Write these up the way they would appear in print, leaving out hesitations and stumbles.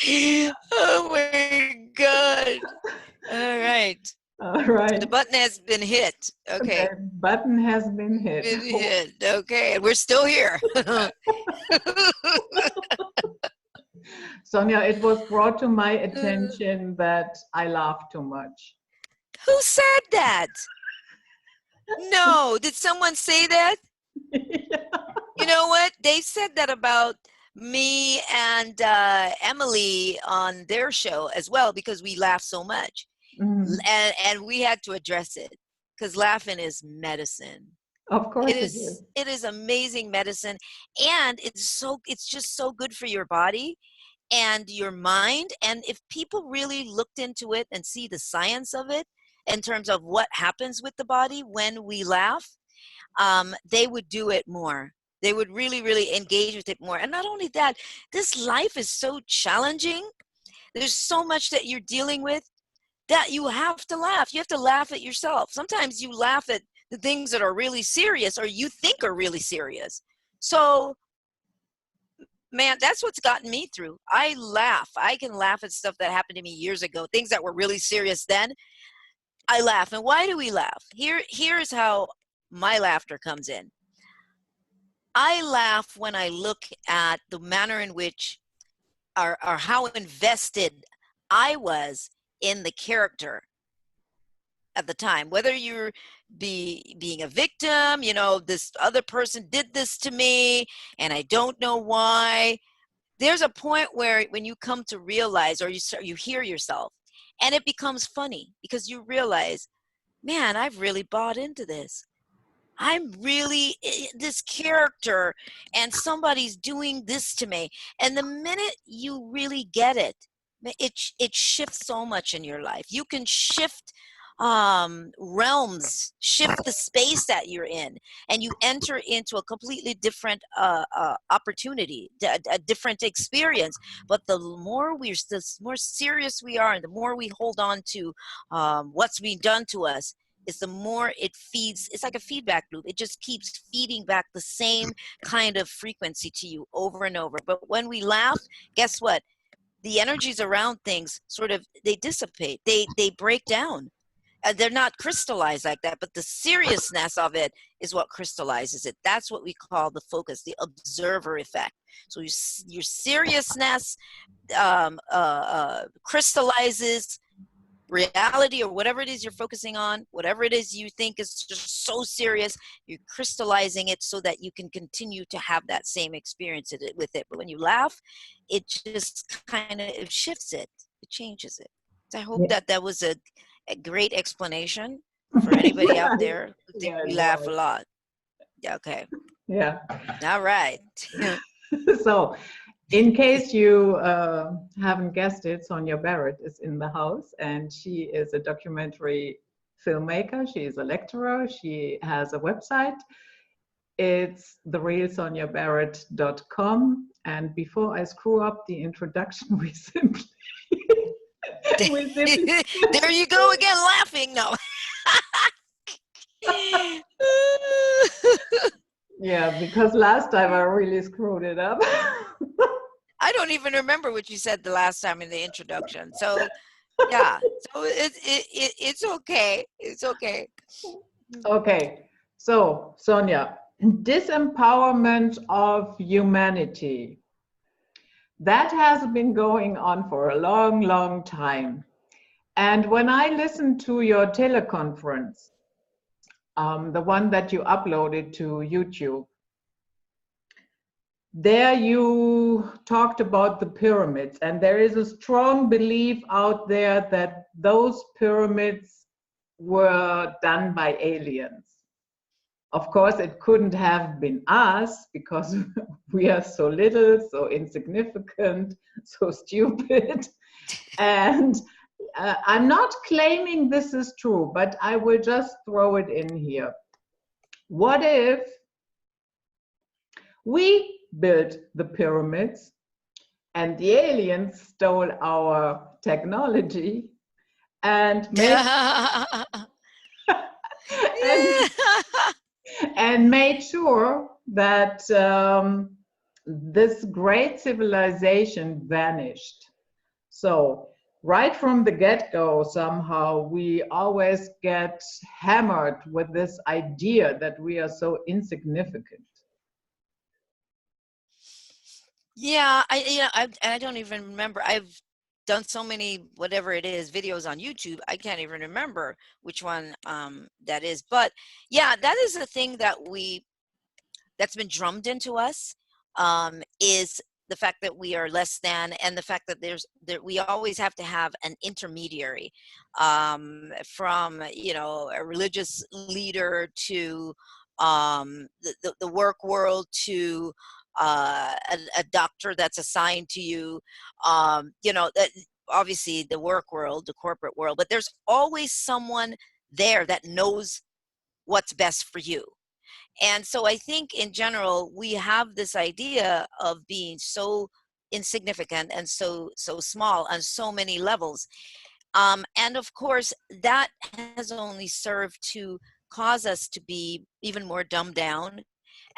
Oh my God. All right. All right. The button has been hit. Okay. The button has been hit. Been hit. Okay. And we're still here. Sonia, it was brought to my attention that I laugh too much. Who said that? No. Did someone say that? You know what? They said that about me and Emily on their show as well, because we laugh so much. Mm. And we had to address it, because laughing is medicine. Of course it is. It is amazing medicine, and it's just so good for your body and your mind. And if people really looked into it and see the science of it in terms of what happens with the body when we laugh, they would do it more. They would really, really engage with it more. And not only that, this life is so challenging. There's so much that you're dealing with that you have to laugh. You have to laugh at yourself. Sometimes you laugh at the things that are really serious or you think are really serious. So, man, that's what's gotten me through. I laugh. I can laugh at stuff that happened to me years ago, things that were really serious then. I laugh. And why do we laugh? Here's how my laughter comes in. I laugh when I look at the manner in which or how invested I was in the character at the time, whether you're being a victim, you know, this other person did this to me and I don't know why. There's a point where when you come to realize, or you hear yourself, and it becomes funny because you realize, man, I've really bought into this. I'm really this character and somebody's doing this to me. And the minute you really get it, it shifts so much in your life. You can shift realms, shift the space that you're in, and you enter into a completely different opportunity, a different experience. But the more serious we are, and the more we hold on to what's being done to us, is the more it feeds. It's like a feedback loop. It just keeps feeding back the same kind of frequency to you over and over. But when we laugh, guess what? The energies around things sort of, they dissipate. They break down. They're not crystallized like that, but the seriousness of it is what crystallizes it. That's what we call the focus, the observer effect. So your seriousness crystallizes reality, or whatever it is you're focusing on, whatever it is you think is just so serious, you're crystallizing it so that you can continue to have that same experience with it. But when you laugh, it just kind of, it shifts it, it changes it. So I hope that was a great explanation for anybody out there who think we laugh a lot. Yeah, okay. Yeah. All right. So, in case you haven't guessed it, Sonia Barrett is in the house, and she is a documentary filmmaker. She is a lecturer. She has a website. It's therealsoniabarrett.com. And before I screw up the introduction, we simply there you go again, laughing. No. Yeah, because last time I really screwed it up. I don't even remember what you said the last time in the introduction. So, yeah. So it's okay. It's okay. Okay. So, Sonia, disempowerment of humanity. That has been going on for a long, long time. And when I listened to your teleconference, the one that you uploaded to YouTube, there you talked about the pyramids, and there is a strong belief out there that those pyramids were done by aliens. Of course, it couldn't have been us because we are so little, so insignificant, so stupid. And I'm not claiming this is true, but I will just throw it in here. What if we built the pyramids and the aliens stole our technology and and made sure that this great civilization vanished? So right from the get-go, somehow we always get hammered with this idea that we are so insignificant. Yeah, I don't even remember. I've done so many, whatever it is, videos on YouTube. I can't even remember which one that is. But yeah, that is a thing that's been drummed into us, is the fact that we are less than, and the fact that we always have to have an intermediary, from a religious leader to the work world to a doctor that's assigned to you, that obviously the work world, the corporate world, but there's always someone there that knows what's best for you. And so I think in general, we have this idea of being so insignificant and so small on so many levels. And of course, that has only served to cause us to be even more dumbed down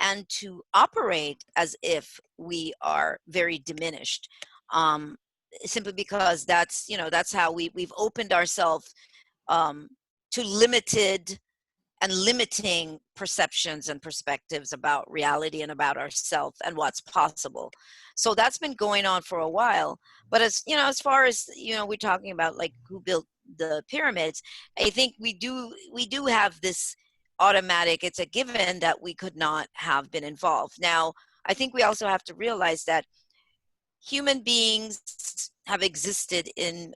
and to operate as if we are very diminished. Um, Simply because that's how we've opened ourselves um, to limited and limiting perceptions and perspectives about reality and about ourselves and what's possible. So that's been going on for a while. But as far as we're talking about like who built the pyramids, I think we do have this automatic, it's a given that we could not have been involved. Now, I think we also have to realize that human beings have existed in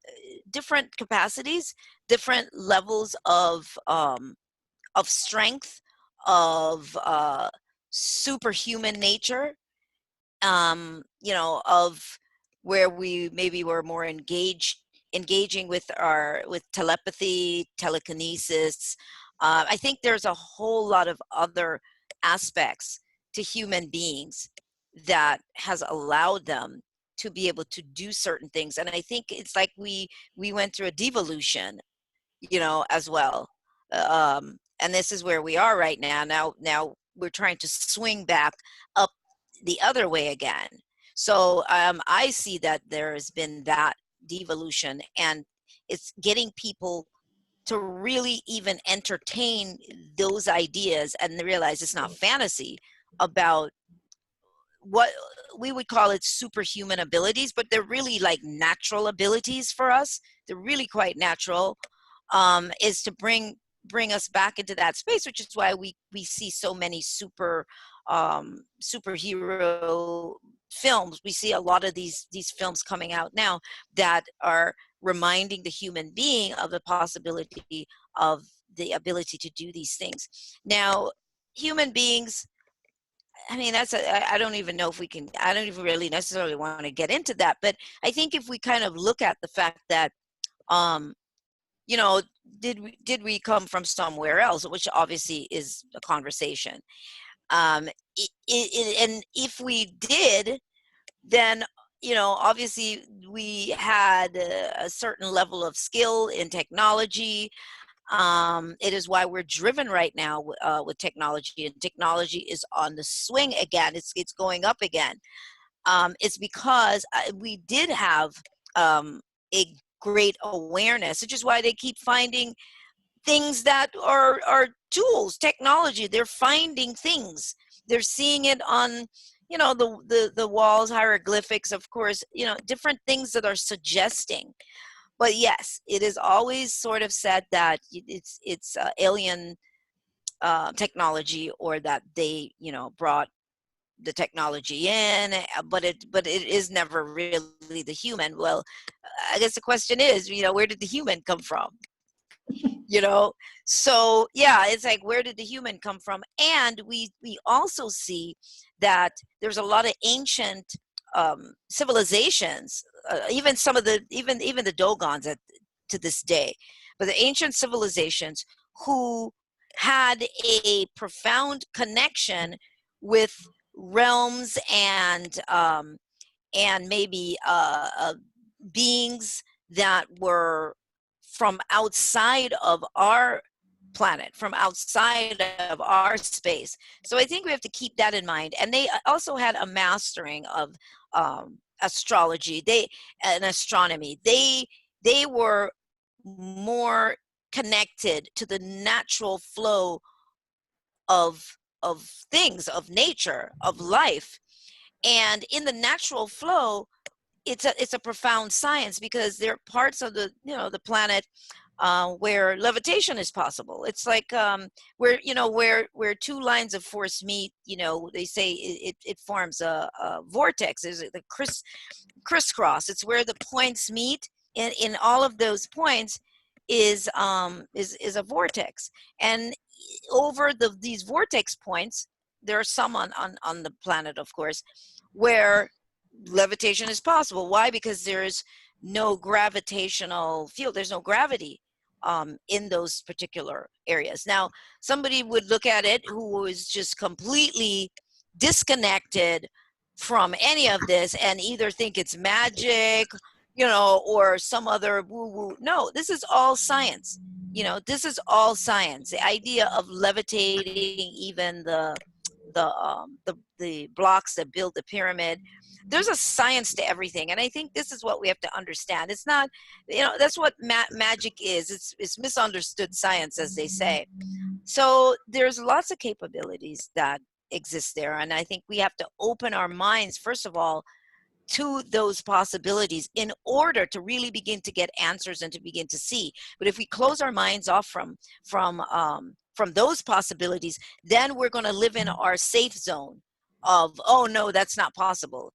different capacities, different levels of strength, of superhuman nature, of where we maybe were more engaging with telepathy, telekinesis. I think there's a whole lot of other aspects to human beings that has allowed them to be able to do certain things. And I think it's like we went through a devolution, as well. And this is where we are right now. Now we're trying to swing back up the other way again. So I see that there has been that devolution, and it's getting people to really even entertain those ideas and realize it's not fantasy about what we would call it superhuman abilities, but they're really like natural abilities for us. They're really quite natural, is to bring us back into that space, which is why we see so many superhero films. We see a lot of these films coming out now that are reminding the human being of the possibility of the ability to do these things. Now, human beings, I mean, I don't even know if we can, I don't even really necessarily want to get into that, but I think if we kind of look at the fact that, um, you know, did we come from somewhere else, which obviously is a conversation. And if we did, then, obviously we had a certain level of skill in technology. It is why we're driven right now with technology, and technology is on the swing again. It's going up again. It's because we did have a great awareness, which is why they keep finding things that are tools, technology. They're finding things. They're seeing it on, the walls, hieroglyphics, of course, different things that are suggesting. But yes, it is always sort of said that it's alien technology, or that they brought the technology in, but it is never really the human. Well, I guess the question is, where did the human come from? you know so yeah, it's like, where did the human come from? And we also see that there's a lot of ancient civilizations, even some of the even the Dogons to this day, but the ancient civilizations who had a profound connection with realms and maybe beings that were from outside of our planet, from outside of our space. So I think we have to keep that in mind. And they also had a mastering astrology, and astronomy, they were more connected to the natural flow of things, of nature, of life. And in the natural flow, it's a profound science, because there are parts of the, the planet where levitation is possible. It's like where two lines of force meet, they say it forms a vortex. There's the crisscross. It's where the points meet. In all of those points is a vortex. And over these vortex points, there are some on the planet, of course, where levitation is possible. Why? Because there's no gravitational field. There's no gravity in those particular areas. Now, somebody would look at it who is just completely disconnected from any of this and either think it's magic, or some other woo-woo. No, this is all science. This is all science. The idea of levitating even the blocks that build the pyramid. There's a science to everything, and I think this is what we have to understand. It's not, that's what magic is. It's misunderstood science, as they say. So there's lots of capabilities that exist there, and I think we have to open our minds, first of all, to those possibilities in order to really begin to get answers and to begin to see. But if we close our minds off from those possibilities, then we're going to live in our safe zone of, oh no, that's not possible.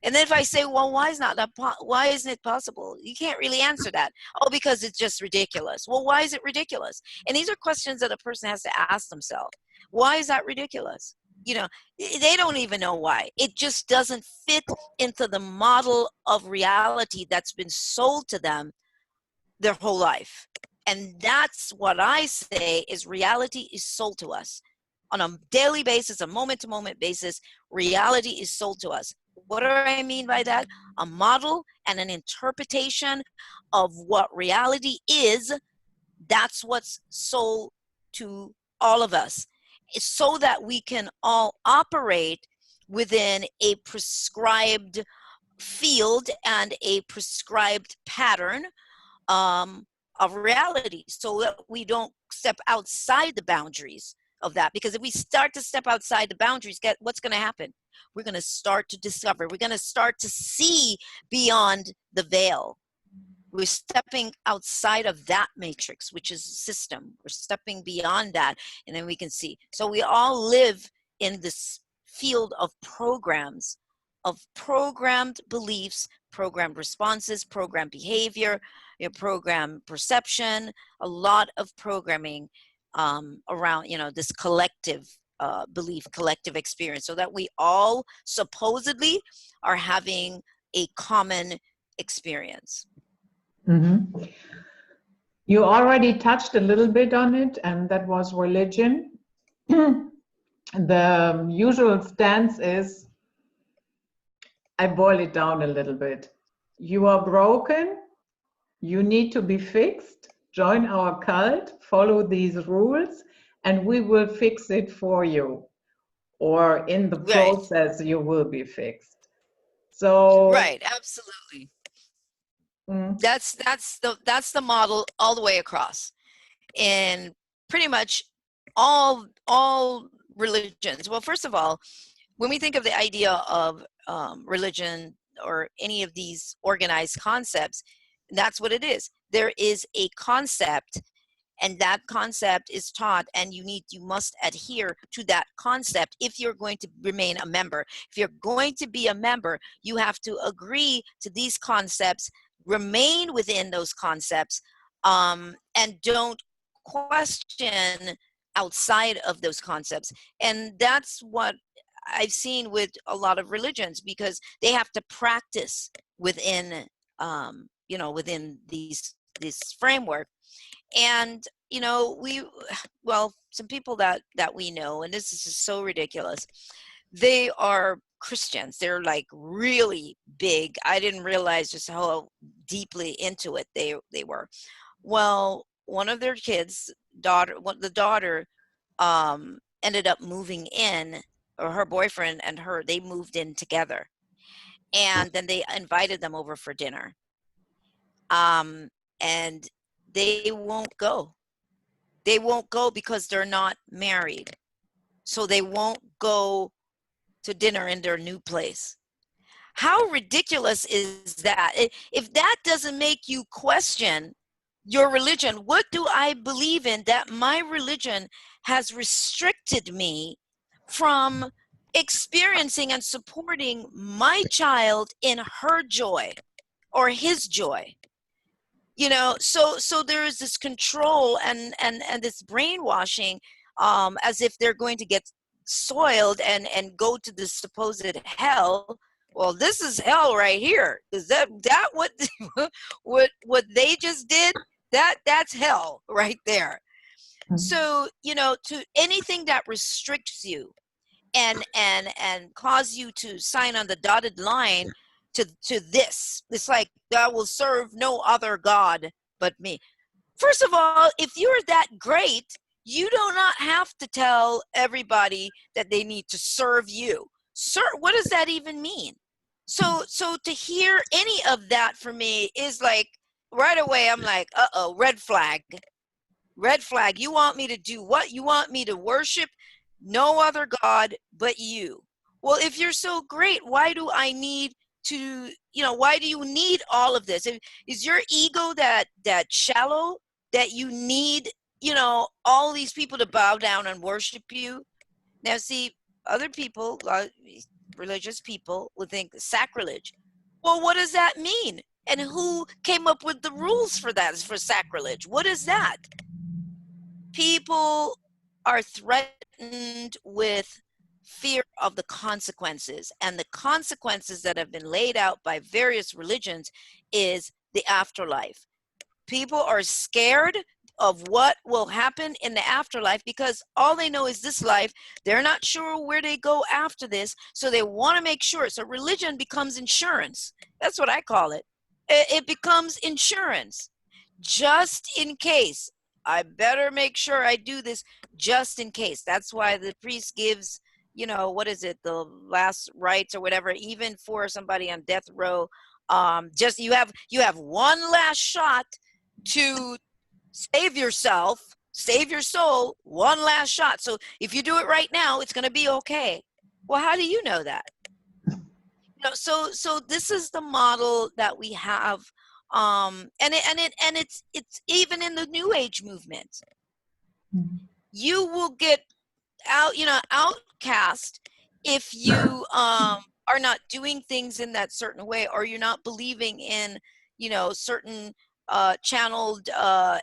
And then if I say, well, why isn't it possible? You can't really answer that. Oh, because it's just ridiculous. Well, why is it ridiculous? And these are questions that a person has to ask themselves. Why is that ridiculous? They don't even know why. It just doesn't fit into the model of reality that's been sold to them their whole life. And that's what I say is reality is sold to us on a daily basis, a moment-to-moment basis. Reality is sold to us. What do I mean by that? A model and an interpretation of what reality is. That's what's sold to all of us, so that we can all operate within a prescribed field and a prescribed pattern of reality, so that we don't step outside the boundaries of that. Because if we start to step outside the boundaries, what's going to happen? We're going to start to discover. We're going to start to see beyond the veil. We're stepping outside of that matrix, which is a system. We're stepping beyond that, and then we can see. So we all live in this field of programs, of programmed beliefs, programmed responses, programmed behavior, program perception, a lot of programming around, this collective belief, collective experience, so that we all supposedly are having a common experience. Mm-hmm. You already touched a little bit on it, and that was religion. The usual stance is, I boil it down a little bit. You are broken, you need to be fixed, join our cult, follow these rules, and we will fix it for you. Or in the process, you will be fixed. So right, absolutely. That's the model all the way across, and pretty much all religions. Well, first of all, when we think of the idea of religion or any of these organized concepts, that's what it is. There is a concept, and that concept is taught, and you must adhere to that concept if you're going to remain a member. If you're going to be a member, you have to agree to these concepts, remain within those concepts, and don't question outside of those concepts. And that's what I've seen with a lot of religions, because they have to practice within within this framework. And some people that we know, and this is just so ridiculous, they are Christians. They're like really big. I didn't realize just how deeply into it they were. Well, one of their kids, the daughter ended up moving in, or her boyfriend and her, they moved in together. and then they invited them over for dinner. And they won't go. They won't go because they're not married. So they won't go to dinner in their new place. How ridiculous is that? If that doesn't make you question your religion, what do I believe in that my religion has restricted me from experiencing and supporting my child in her joy or his joy? You know, so there is this control and this brainwashing, as if they're going to get soiled and go to this supposed hell. Well, this is hell right here. Is that what what they just did? That's hell right there. So, you know, to anything that restricts you and cause you to sign on the dotted line to this, it's like, I will serve no other god but me. First of all, if you're that great, you do not have to tell everybody that they need to serve you. Sir, what does that even mean? So to hear any of that for me is like, right away I'm like, uh-oh, red flag. Red flag. You want me to do what? You want me to worship no other God but you. Well, if you're so great, why do I need to, you know, why do you need all of this? Is your ego that shallow that you need, you know, all these people to bow down and worship you? Now, see, other people, religious people, would think sacrilege. Well, what does that mean? And who came up with the rules for that, for sacrilege? What is that? People are threatened with fear of the consequences, and the consequences that have been laid out by various religions is the afterlife. People are scared of what will happen in the afterlife because all they know is this life. They're not sure where they go after this, so they want to make sure. So religion becomes insurance. That's what I call it. It becomes insurance. Just in case. I better make sure I do this just in case. That's why the priest gives, you know, what is it, the last rites or whatever, even for somebody on death row. Just you have one last shot to save yourself, save your soul, one last shot. So if you do it right now, it's going to be okay. Well, how do you know that? You know, so this is the model that we have, and it's even in the New Age movement. You will get out, you know, outcast if you are not doing things in that certain way, or you're not believing in, you know, certain channeled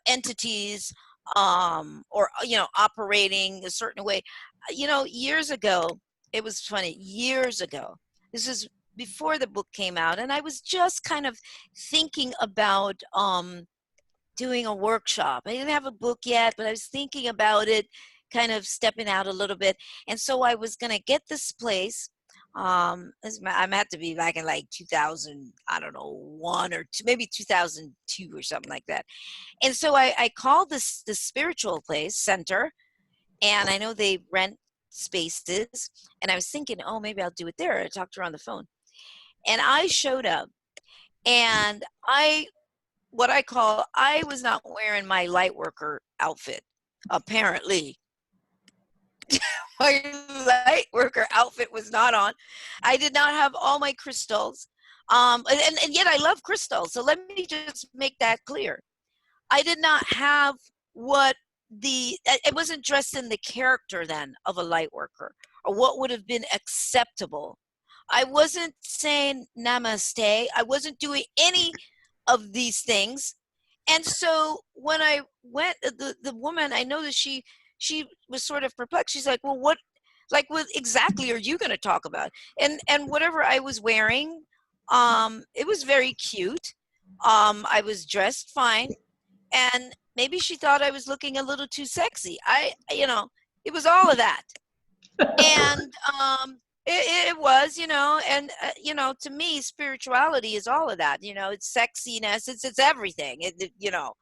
entities, or, you know, operating a certain way. You know, years ago, it was funny, years ago, this is before the book came out, and I was just kind of thinking about doing a workshop. I didn't have a book yet, but I was thinking about it, kind of stepping out a little bit. And so I was going to get this place. I'm had to be back in like 2000, I don't know, 1 or 2, maybe 2002 or something like that. And so I called this spiritual place center, and I know they rent spaces. And I was thinking, oh, maybe I'll do it there. I talked to her on the phone. And I showed up, and I was not wearing my light worker outfit, apparently. My light worker outfit was not on. I did not have all my crystals. And yet I love crystals. So let me just make that clear. I did not have I wasn't dressed in the character then of a light worker, or what would have been acceptable. I wasn't saying namaste. I wasn't doing any of these things. And so when I went, the woman, I know that she was sort of perplexed. She's like, well, what exactly are you going to talk about? And whatever I was wearing, it was very cute. I was dressed fine, and maybe she thought I was looking a little too sexy. You know, it was all of that. And it was, you know, and you know, to me, spirituality is all of that. You know, it's sexiness, it's everything. You know,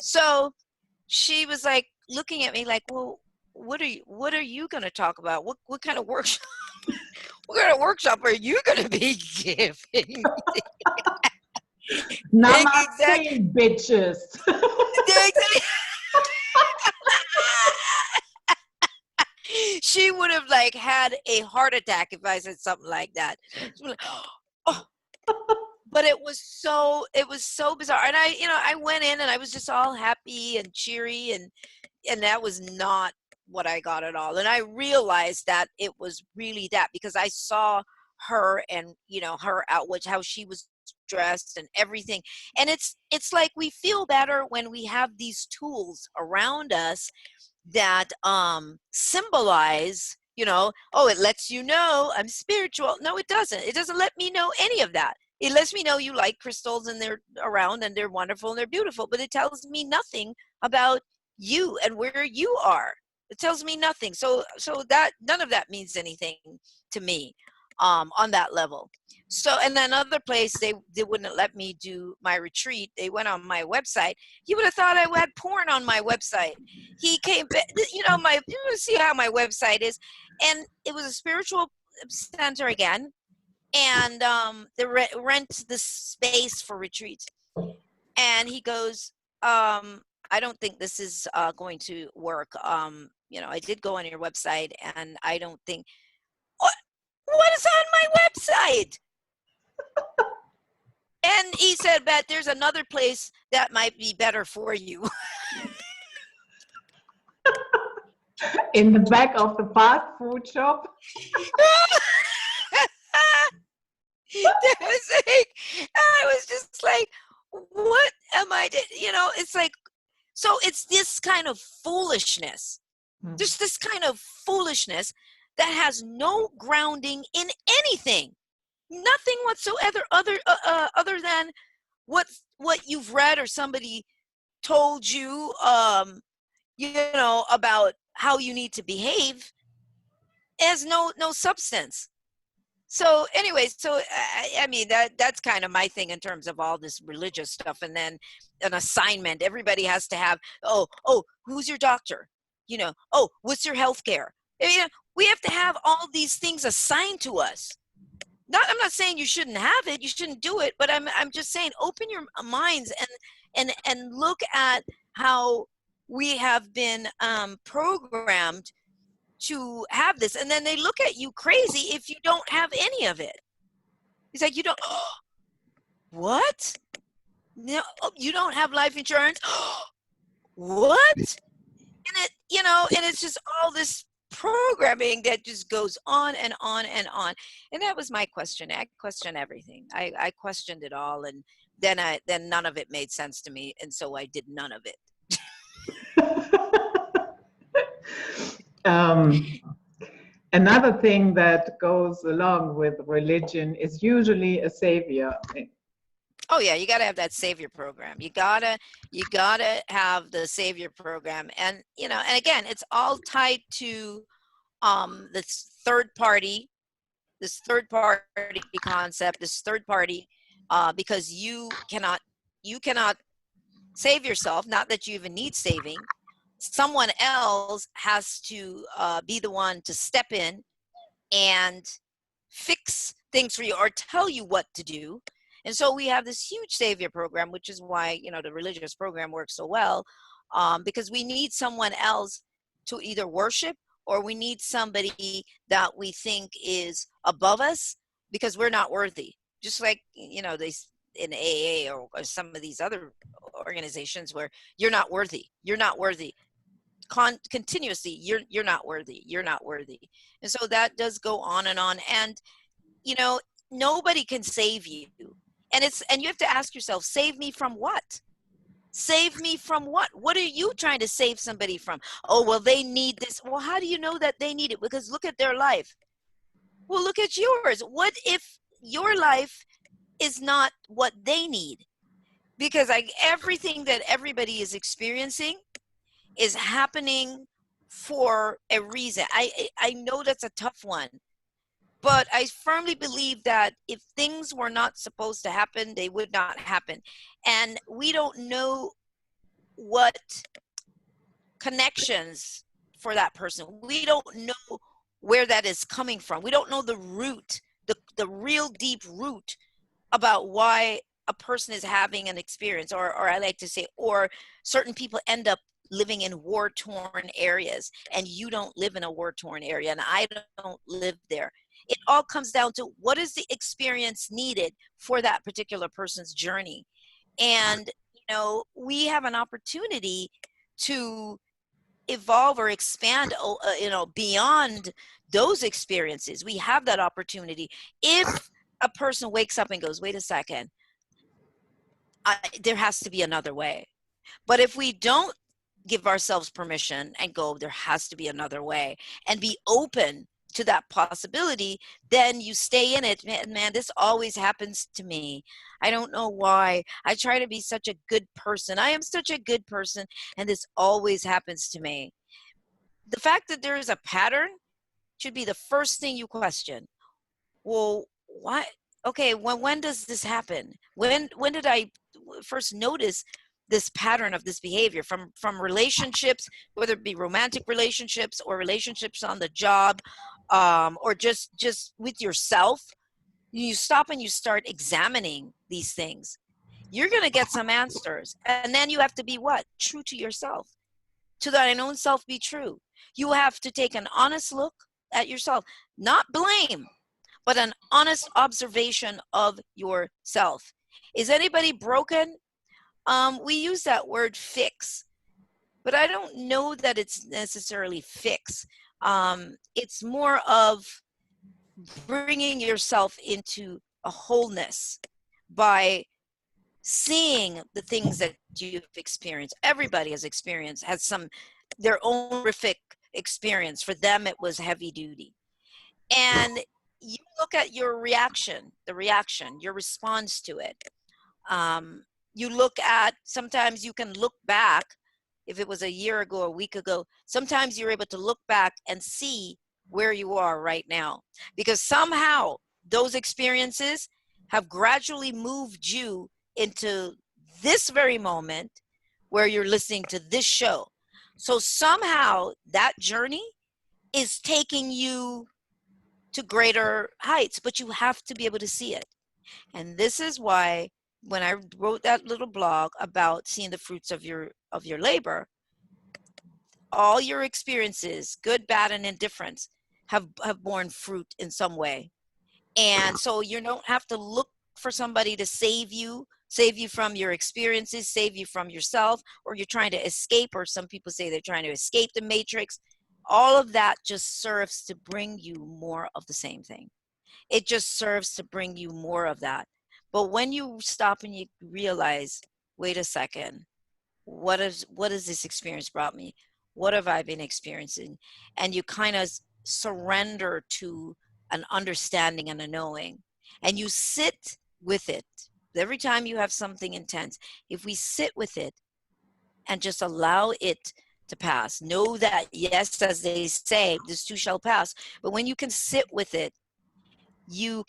so she was like looking at me like, well, what are you going to talk about? What kind of workshop? what kind of workshop are you going to be giving? Exactly. Namaste, bitches. Exactly. She would have like had a heart attack if I said something like that. Like, oh. But it was so bizarre. And I went in and I was just all happy and cheery, and that was not what I got at all. And I realized that it was really that, because I saw her and her outward, how she was dressed and everything. And it's like we feel better when we have these tools around us that symbolize, oh, it lets you know I'm spiritual. No, it doesn't. It doesn't let me know any of that. It lets me know you like crystals and they're around and they're wonderful and they're beautiful, but it tells me nothing about you and where you are. It tells me nothing. So that none of that means anything to me on that level. So, and then other place, they wouldn't let me do my retreat. They went on my website. You would have thought I had porn on my website. He came, you see how my website is. And it was a spiritual center again. And they rent the space for retreats. And he goes, I don't think this is going to work. I did go on your website and I don't think, what is on my website? And he said, but there's another place that might be better for you. In the back of the fast food shop. I was just like, what am I doing? It's like, so it's this kind of foolishness. There's this kind of foolishness that has no grounding in anything. Nothing whatsoever other than what you've read or somebody told you, about how you need to behave. It has no substance. So anyway, so I mean that's kind of my thing in terms of all this religious stuff. And then an assignment, everybody has to have, oh, who's your doctor? Oh, what's your health care? We have to have all these things assigned to us. I'm not saying you shouldn't have it, you shouldn't do it, but I'm just saying open your minds and look at how we have been programmed to have this. And then they look at you crazy if you don't have any of it. It's like, you don't, what? No, you don't have life insurance? What? And and it's just all this programming that just goes on and on and on. And that was my question. I questioned everything. I questioned it all, and then none of it made sense to me, and so I did none of it. Another thing that goes along with religion is usually a savior. Oh yeah, you got to have that savior program. You gotta have the savior program, and and again, it's all tied to this third party concept, this third party, because you cannot save yourself. Not that you even need saving. Someone else has to be the one to step in and fix things for you or tell you what to do. And so we have this huge savior program, which is why the religious program works so well, because we need someone else to either worship, or we need somebody that we think is above us because we're not worthy. Just like they in AA or some of these other organizations where you're not worthy. Continuously, you're not worthy. And so that does go on and on. And nobody can save you. And you have to ask yourself, save me from what? Save me from what? What are you trying to save somebody from? Oh, well, they need this. Well, how do you know that they need it? Because look at their life. Well, look at yours. What if your life is not what they need? Because everything that everybody is experiencing is happening for a reason. I know that's a tough one. But I firmly believe that if things were not supposed to happen, they would not happen. And we don't know what connections for that person. We don't know where that is coming from. We don't know the root, the real deep root about why a person is having an experience, or I like to say, or certain people end up living in war-torn areas, and you don't live in a war-torn area, and I don't live there. It all comes down to what is the experience needed for that particular person's journey. And, we have an opportunity to evolve or expand, beyond those experiences. We have that opportunity. If a person wakes up and goes, wait a second, there has to be another way. But if we don't give ourselves permission and go, there has to be another way, and be open to that possibility, then you stay in it. Man, this always happens to me. I don't know why. I try to be such a good person. I am such a good person, and this always happens to me. The fact that there is a pattern should be the first thing you question. Well, why? Okay, when does this happen? When did I first notice this pattern of this behavior from relationships, whether it be romantic relationships or relationships on the job, or just with yourself? You stop and you start examining these things. You're going to get some answers, and then you have to be what? True to yourself. To thine own self be true. You have to take an honest look at yourself, not blame, but an honest observation of yourself. Is anybody broken? We use that word fix, but I don't know that it's necessarily fix. It's more of bringing yourself into a wholeness by seeing the things that you've experienced. Everybody has experienced, has their own horrific experience. For them, it was heavy duty. And you look at your reaction, your response to it. You look at, sometimes you can look back, if it was a year ago, a week ago, sometimes you're able to look back and see where you are right now. Because somehow those experiences have gradually moved you into this very moment where you're listening to this show. So somehow that journey is taking you to greater heights, but you have to be able to see it. And this is why when I wrote that little blog about seeing the fruits of your labor, all your experiences, good, bad, and indifference, have borne fruit in some way. And so you don't have to look for somebody to save you from your experiences, save you from yourself, or you're trying to escape, or some people say they're trying to escape the matrix. All of that just serves to bring you more of the same thing. It just serves to bring you more of that. But when you stop and you realize, wait a second, what has this experience brought me? What have I been experiencing? And you kind of surrender to an understanding and a knowing, and you sit with it. Every time you have something intense, if we sit with it and just allow it to pass, know that, yes, as they say, this too shall pass. But when you can sit with it, you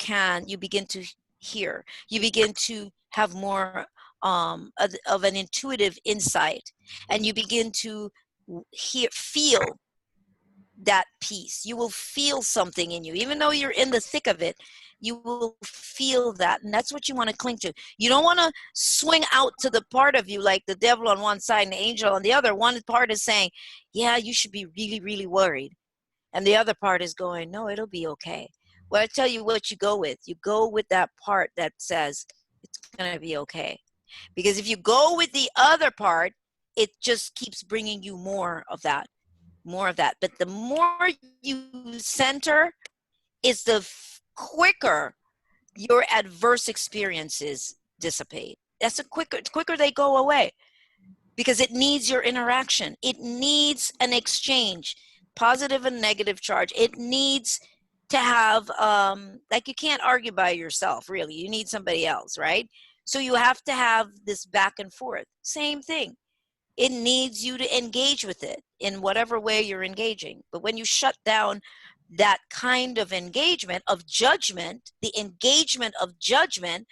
begin to hear, you begin to have more of an intuitive insight, and you begin to feel that peace. You will feel something in you, even though you're in the thick of it. You will feel that, and that's what you want to cling to. You don't want to swing out to the part of you like the devil on one side and the angel on the other. One part is saying, yeah, you should be really, really worried, and the other part is going, no, it'll be okay. Well, I tell you what you go with. You go with that part that says it's going to be okay. Because if you go with the other part, it just keeps bringing you more of that. But the more you center, is the quicker your adverse experiences dissipate. That's the quicker they go away, because it needs your interaction. It needs an exchange, positive and negative charge. It needs to have, like, you can't argue by yourself, really. You need somebody else, right? So you have to have this back and forth. Same thing. It needs you to engage with it in whatever way you're engaging. But when you shut down that kind of engagement of judgment, the engagement of judgment,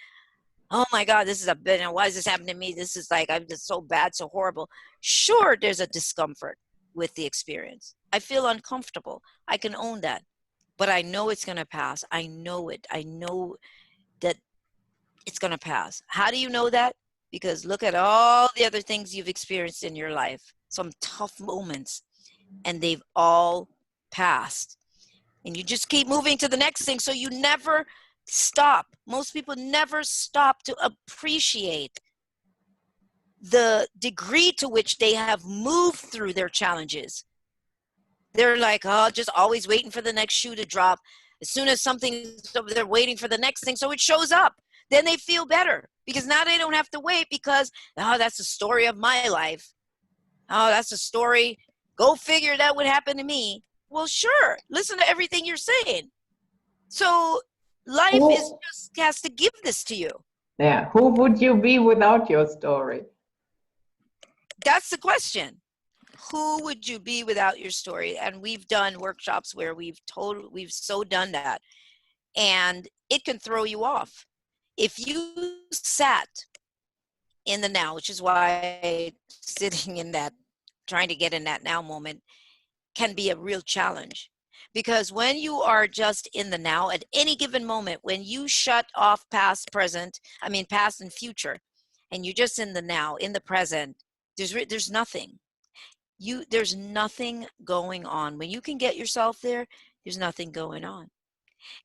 oh my God, this is why is this happening to me? This is like, I'm just so bad, so horrible. Sure, there's a discomfort with the experience. I feel uncomfortable. I can own that. but I know it's going to pass. I know it. I know that it's going to pass. How do you know that? Because look at all the other things you've experienced in your life, some tough moments, and they've all passed. And you just keep moving to the next thing. So you never stop. Most people never stop to appreciate the degree to which they have moved through their challenges. They're like, oh, just always waiting for the next shoe to drop. As soon as something's over, they're waiting for the next thing. So it shows up. Then they feel better because now they don't have to wait because, oh, that's the story of my life. Oh, that's a story. Go figure that would happen to me. Well, sure. Listen to everything you're saying. So life is just has to give this to you. Yeah. Who would you be without your story? That's the question. Who would you be without your story? And we've done workshops where we've so done that. And it can throw you off. If you sat in the now, which is why sitting in that, trying to get in that now moment can be a real challenge. Because when you are just in the now at any given moment, when you shut off past and future, and you're just in the now, in the present, there's nothing. There's nothing going on. When you can get yourself there, there's nothing going on.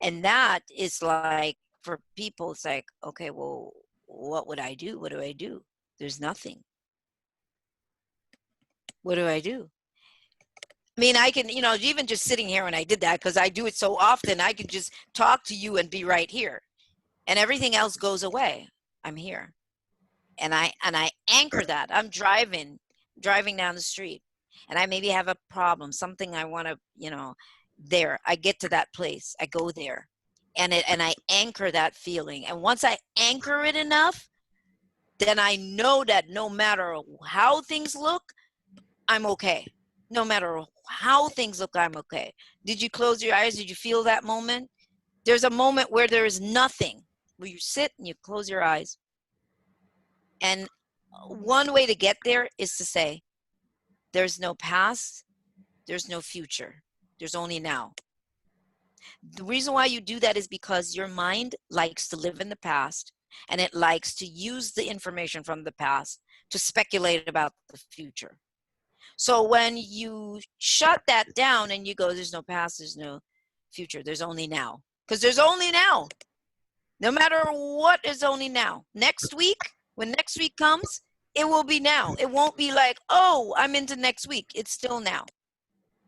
And that is like, for people, it's like, okay, well, what would I do? What do I do? There's nothing. What do I do? I mean, I can, even just sitting here when I did that, because I do it so often, I can just talk to you and be right here. And everything else goes away. I'm here. And I anchor that. I'm driving down the street, and I maybe have a problem, something I want to, there. I get to that place. I go there. And I anchor that feeling. And once I anchor it enough, then I know that no matter how things look, I'm okay. No matter how things look, I'm okay. Did you close your eyes? Did you feel that moment? There's a moment where there is nothing, where you sit and you close your eyes. And one way to get there is to say, there's no past, there's no future, there's only now. The reason why you do that is because your mind likes to live in the past, and it likes to use the information from the past to speculate about the future. So when you shut that down and you go, there's no past, there's no future, there's only now. Because there's only now. No matter what, is only now. Next week, when next week comes, it will be now. It won't be like, oh, I'm into next week. It's still now.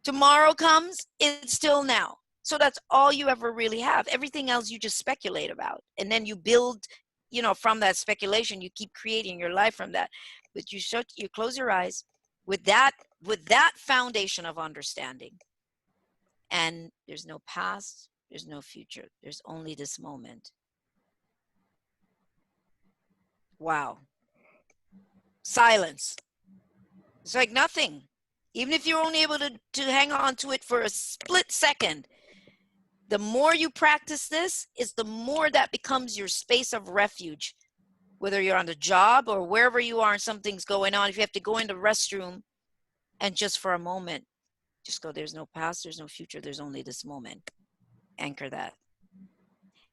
Tomorrow comes, it's still now. So that's all you ever really have. Everything else you just speculate about. And then you build, from that speculation, you keep creating your life from that. But you close your eyes with that foundation of understanding. And there's no past, there's no future. There's only this moment. Wow. Silence. It's like nothing. Even if you're only able to hang on to it for a split second, the more you practice this, is the more that becomes your space of refuge. Whether you're on the job or wherever you are and something's going on, if you have to go in the restroom and just for a moment, just go, there's no past, there's no future, there's only this moment. Anchor that.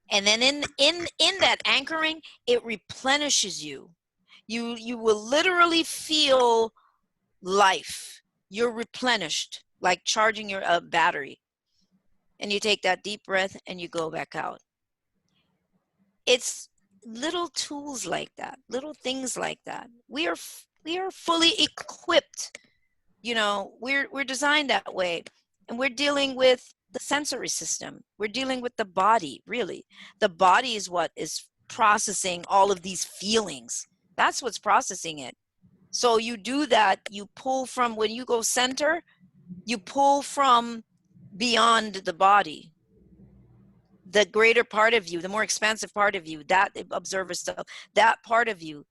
And then in that anchoring, it replenishes you. You will literally feel life. You're replenished, like charging your battery. And you take that deep breath and you go back out. It's little tools like that, little things like that. We are fully equipped. We're designed that way, and we're dealing with the sensory system. We're dealing with the body, really. The body is what is processing all of these feelings. That's what's processing it. So you do that, you pull from, when you go center, you pull from beyond the body. The greater part of you, the more expansive part of you, that observer stuff, that part of you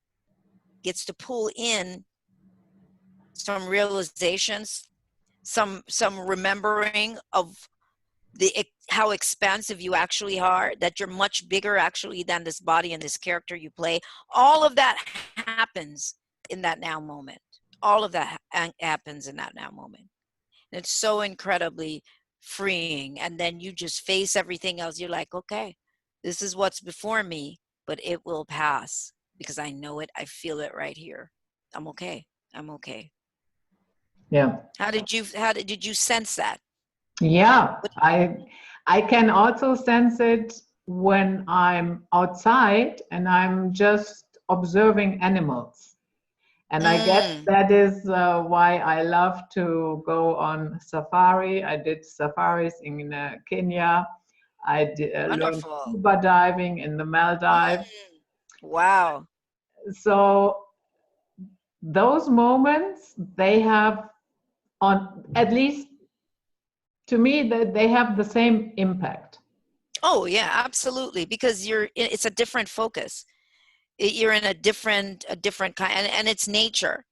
gets to pull in some realizations, some remembering of how expansive you actually are, that you're much bigger actually than this body and this character you play. All of that happens in that now moment. All of that happens in that now moment. And it's so incredibly freeing. And then you just face everything else. You're like, okay, this is what's before me, but it will pass because I know it. I feel it right here. I'm okay. I'm okay. Yeah. Did you sense that? Yeah, What, I can also sense it when I'm outside and I'm just observing animals. And I guess mm, that is why I love to go on safari. I did safaris in Kenya. Learned wonderful. scuba diving in the Maldives. Mm, wow. So those moments, they have, on at least to me, that they have the same impact. Oh yeah, absolutely. Because it's a different focus. You're in a different kind, and it's nature,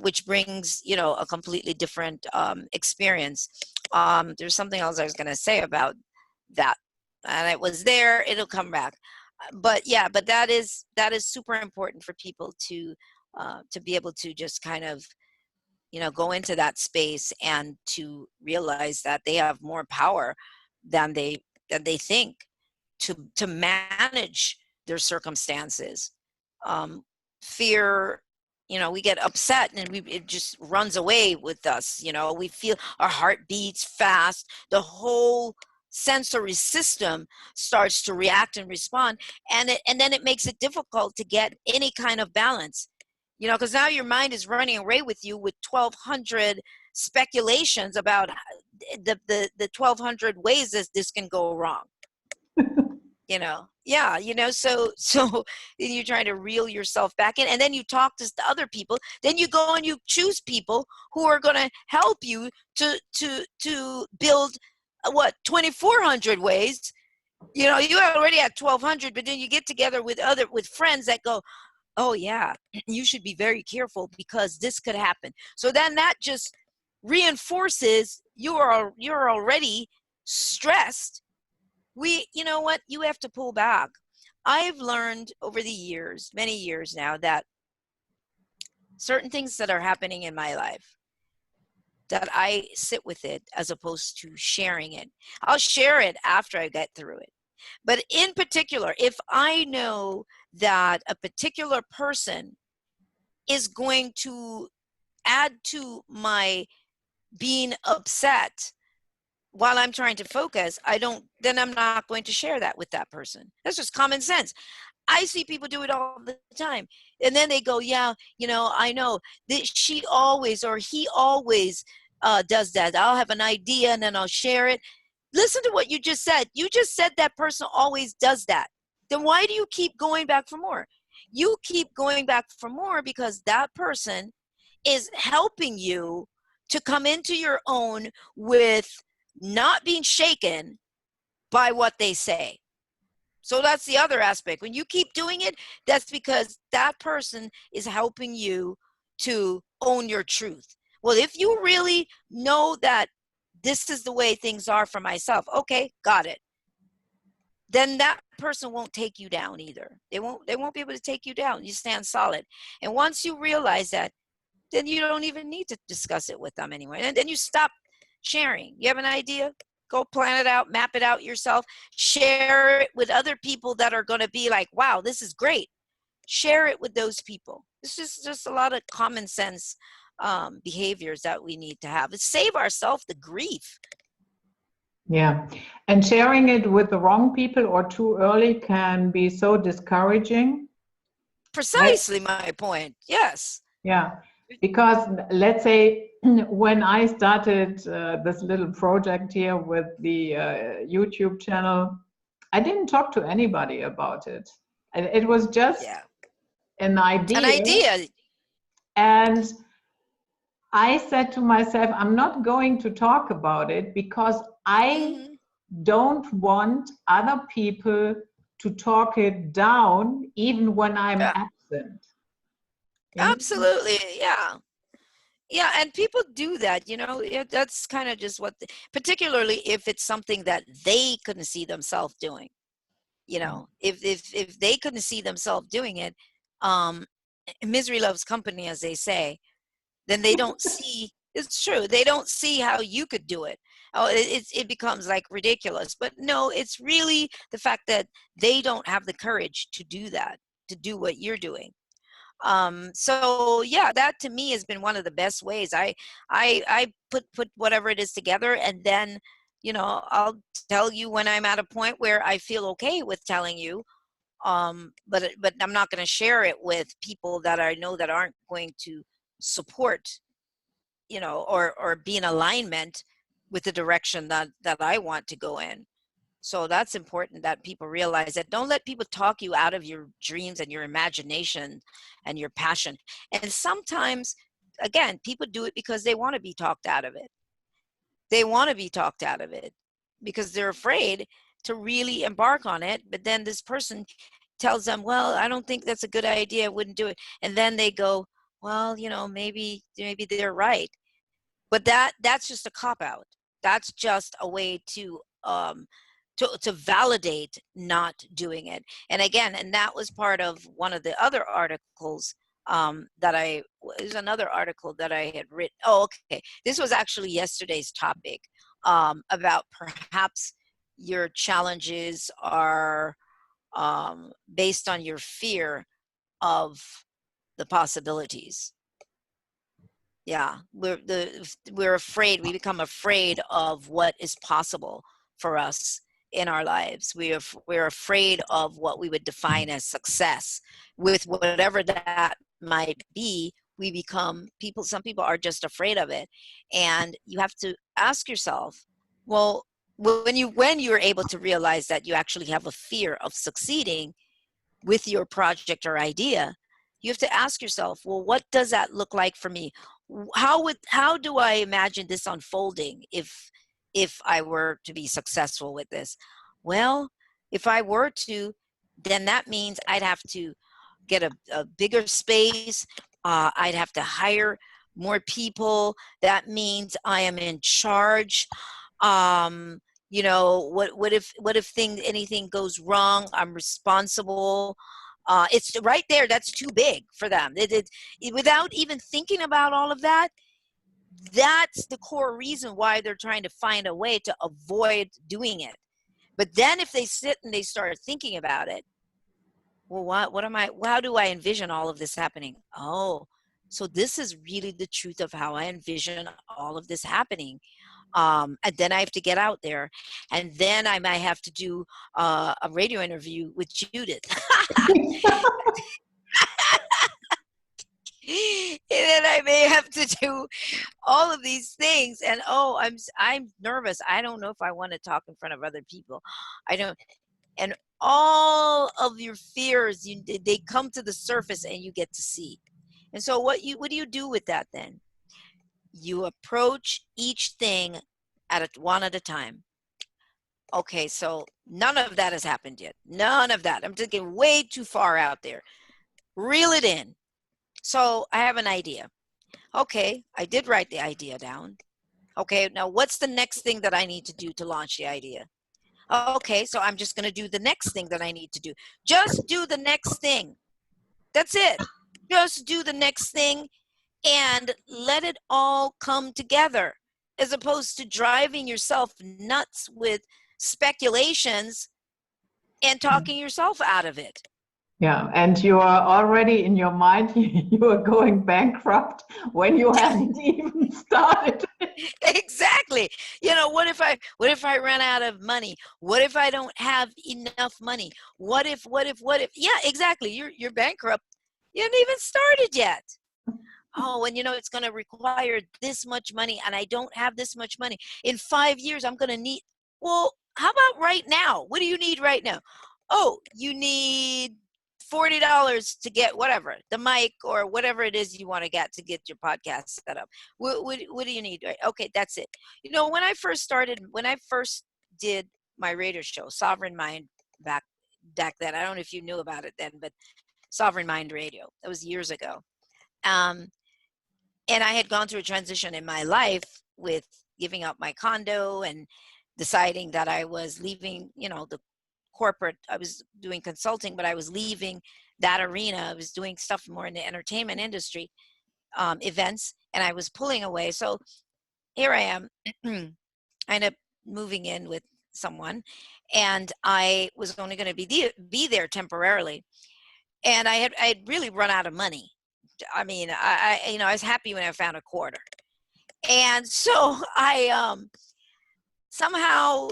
which brings, a completely different experience. There's something else I was going to say about that, and it was there. It'll come back, but yeah, but that is super important for people to be able to just kind of, go into that space and to realize that they have more power than they think to manage their circumstances. um, Fear, we get upset and it just runs away with us. We feel our heart beats fast, the whole sensory system starts to react and respond, and then it makes it difficult to get any kind of balance, because now your mind is running away with you with 1,200 speculations about the 1,200 ways this can go wrong. Yeah, so you're trying to reel yourself back in, and then you talk to the other people, then you go and you choose people who are going to help you to build, what, 2,400 ways. You already had 1,200, but then you get together with friends that go, oh yeah, you should be very careful because this could happen. So then that just reinforces you're already stressed. You know what, you have to pull back. I've learned over the years, many years now, that certain things that are happening in my life, that I sit with it as opposed to sharing it. I'll share it after I get through it. But in particular, if I know that a particular person is going to add to my being upset while I'm trying to focus, then I'm not going to share that with that person. That's just common sense. I see people do it all the time. And then they go, yeah, I know that she always or he always does that. I'll have an idea and then I'll share it. Listen to what you just said. You just said that person always does that. Then why do you keep going back for more? You keep going back for more because that person is helping you to come into your own with not being shaken by what they say. So that's the other aspect. When you keep doing it, that's because that person is helping you to own your truth. Well, if you really know that this is the way things are for myself, okay, got it. Then that person won't take you down either. They won't be able to take you down. You stand solid. And once you realize that, then you don't even need to discuss it with them anymore. And then you stop sharing. You have an idea? Go plan it out, map it out yourself, share it with other people that are going to be like, wow, this is great. Share it with those people. It's just a lot of common sense behaviors that we need to have. It's save ourselves the grief. Yeah. And sharing it with the wrong people or too early can be so discouraging. Precisely my point. Yes. Yeah. Because let's say when I started this little project here with the YouTube channel, I didn't talk to anybody about it. It was just Yeah. an An idea. idea. And I said to myself, I'm not going to talk about it because I don't want other people to talk it down even when I'm Yeah. absent. Absolutely. Yeah. Yeah, and people do that, that's kind of just particularly if it's something that they couldn't see themselves doing. If they couldn't see themselves doing it, um, misery loves company, as they say, then they don't see, it's true, they don't see how you could do it. Oh, it becomes like ridiculous. But no, it's really the fact that they don't have the courage to do that, to do what you're doing. So yeah, that to me has been one of the best ways. I put whatever it is together, and then, I'll tell you when I'm at a point where I feel okay with telling you. But I'm not going to share it with people that I know that aren't going to support, or be in alignment with the direction that I want to go in. So that's important that people realize that. Don't let people talk you out of your dreams and your imagination and your passion. And sometimes, again, people do it because they want to be talked out of it. They want to be talked out of it because they're afraid to really embark on it. But then this person tells them, well, I don't think that's a good idea. I wouldn't do it. And then they go, well, maybe they're right. But that's just a cop out. That's just a way to validate not doing it. And again, and that was part of one of the other articles there's another article that I had written. Oh, okay. This was actually yesterday's topic, about perhaps your challenges are based on your fear of the possibilities. Yeah, we're afraid. We become afraid of what is possible for us in our lives. We're afraid of what we would define as success. With whatever that might be, we become people. Some people are just afraid of it, and you have to ask yourself, well, when you're able to realize that you actually have a fear of succeeding with your project or idea, you have to ask yourself, well, what does that look like for me? How do I imagine this unfolding if I were to be successful with this? Well, if I were to, then that means I'd have to get a bigger space. I'd have to hire more people. That means I am in charge. What if anything goes wrong? I'm responsible. It's right there. That's too big for them. Without even thinking about all of that, that's the core reason why they're trying to find a way to avoid doing it. But then if they sit and they start thinking about it, well, how do I envision all of this happening? Oh, so this is really the truth of how I envision all of this happening. And then I have to get out there, and then I might have to do a radio interview with Judith. And then I may have to do all of these things, and I'm nervous. I don't know if I want to talk in front of other people. I don't. And all of your fears, they come to the surface, and you get to see. And so what do you do with that then? You approach each thing one at a time. Okay, so none of that has happened yet. None of that. I'm thinking way too far out there. Reel it in. So I have an idea. Okay, I did write the idea down. Okay, now what's the next thing that I need to do to launch the idea? Okay, so I'm just going to do the next thing that I need to do. Just do the next thing. That's it. Just do the next thing and let it all come together, as opposed to driving yourself nuts with speculations and talking yourself out of it. Yeah, and you are already in your mind, you are going bankrupt when you haven't even started. Exactly. What if I run out of money? What if I don't have enough money? What if? Yeah, exactly. You're bankrupt. You haven't even started yet. Oh, and it's going to require this much money, and I don't have this much money. In 5 years, I'm going to need. Well, how about right now? What do you need right now? Oh, you need $40 to get whatever, the mic or whatever it is you want to get your podcast set up. What do you need? Right? Okay, that's it. When I first did my radio show, Sovereign Mind, back then, I don't know if you knew about it then, but Sovereign Mind Radio, that was years ago. And I had gone through a transition in my life with giving up my condo and deciding that I was leaving, the corporate. I was doing consulting, but I was leaving that arena. I was doing stuff more in the entertainment industry, events, and I was pulling away. So here I am I ended up moving in with someone, and I was only going to be there temporarily. And I had really run out of money. I mean, I was happy when I found a quarter. And so I somehow,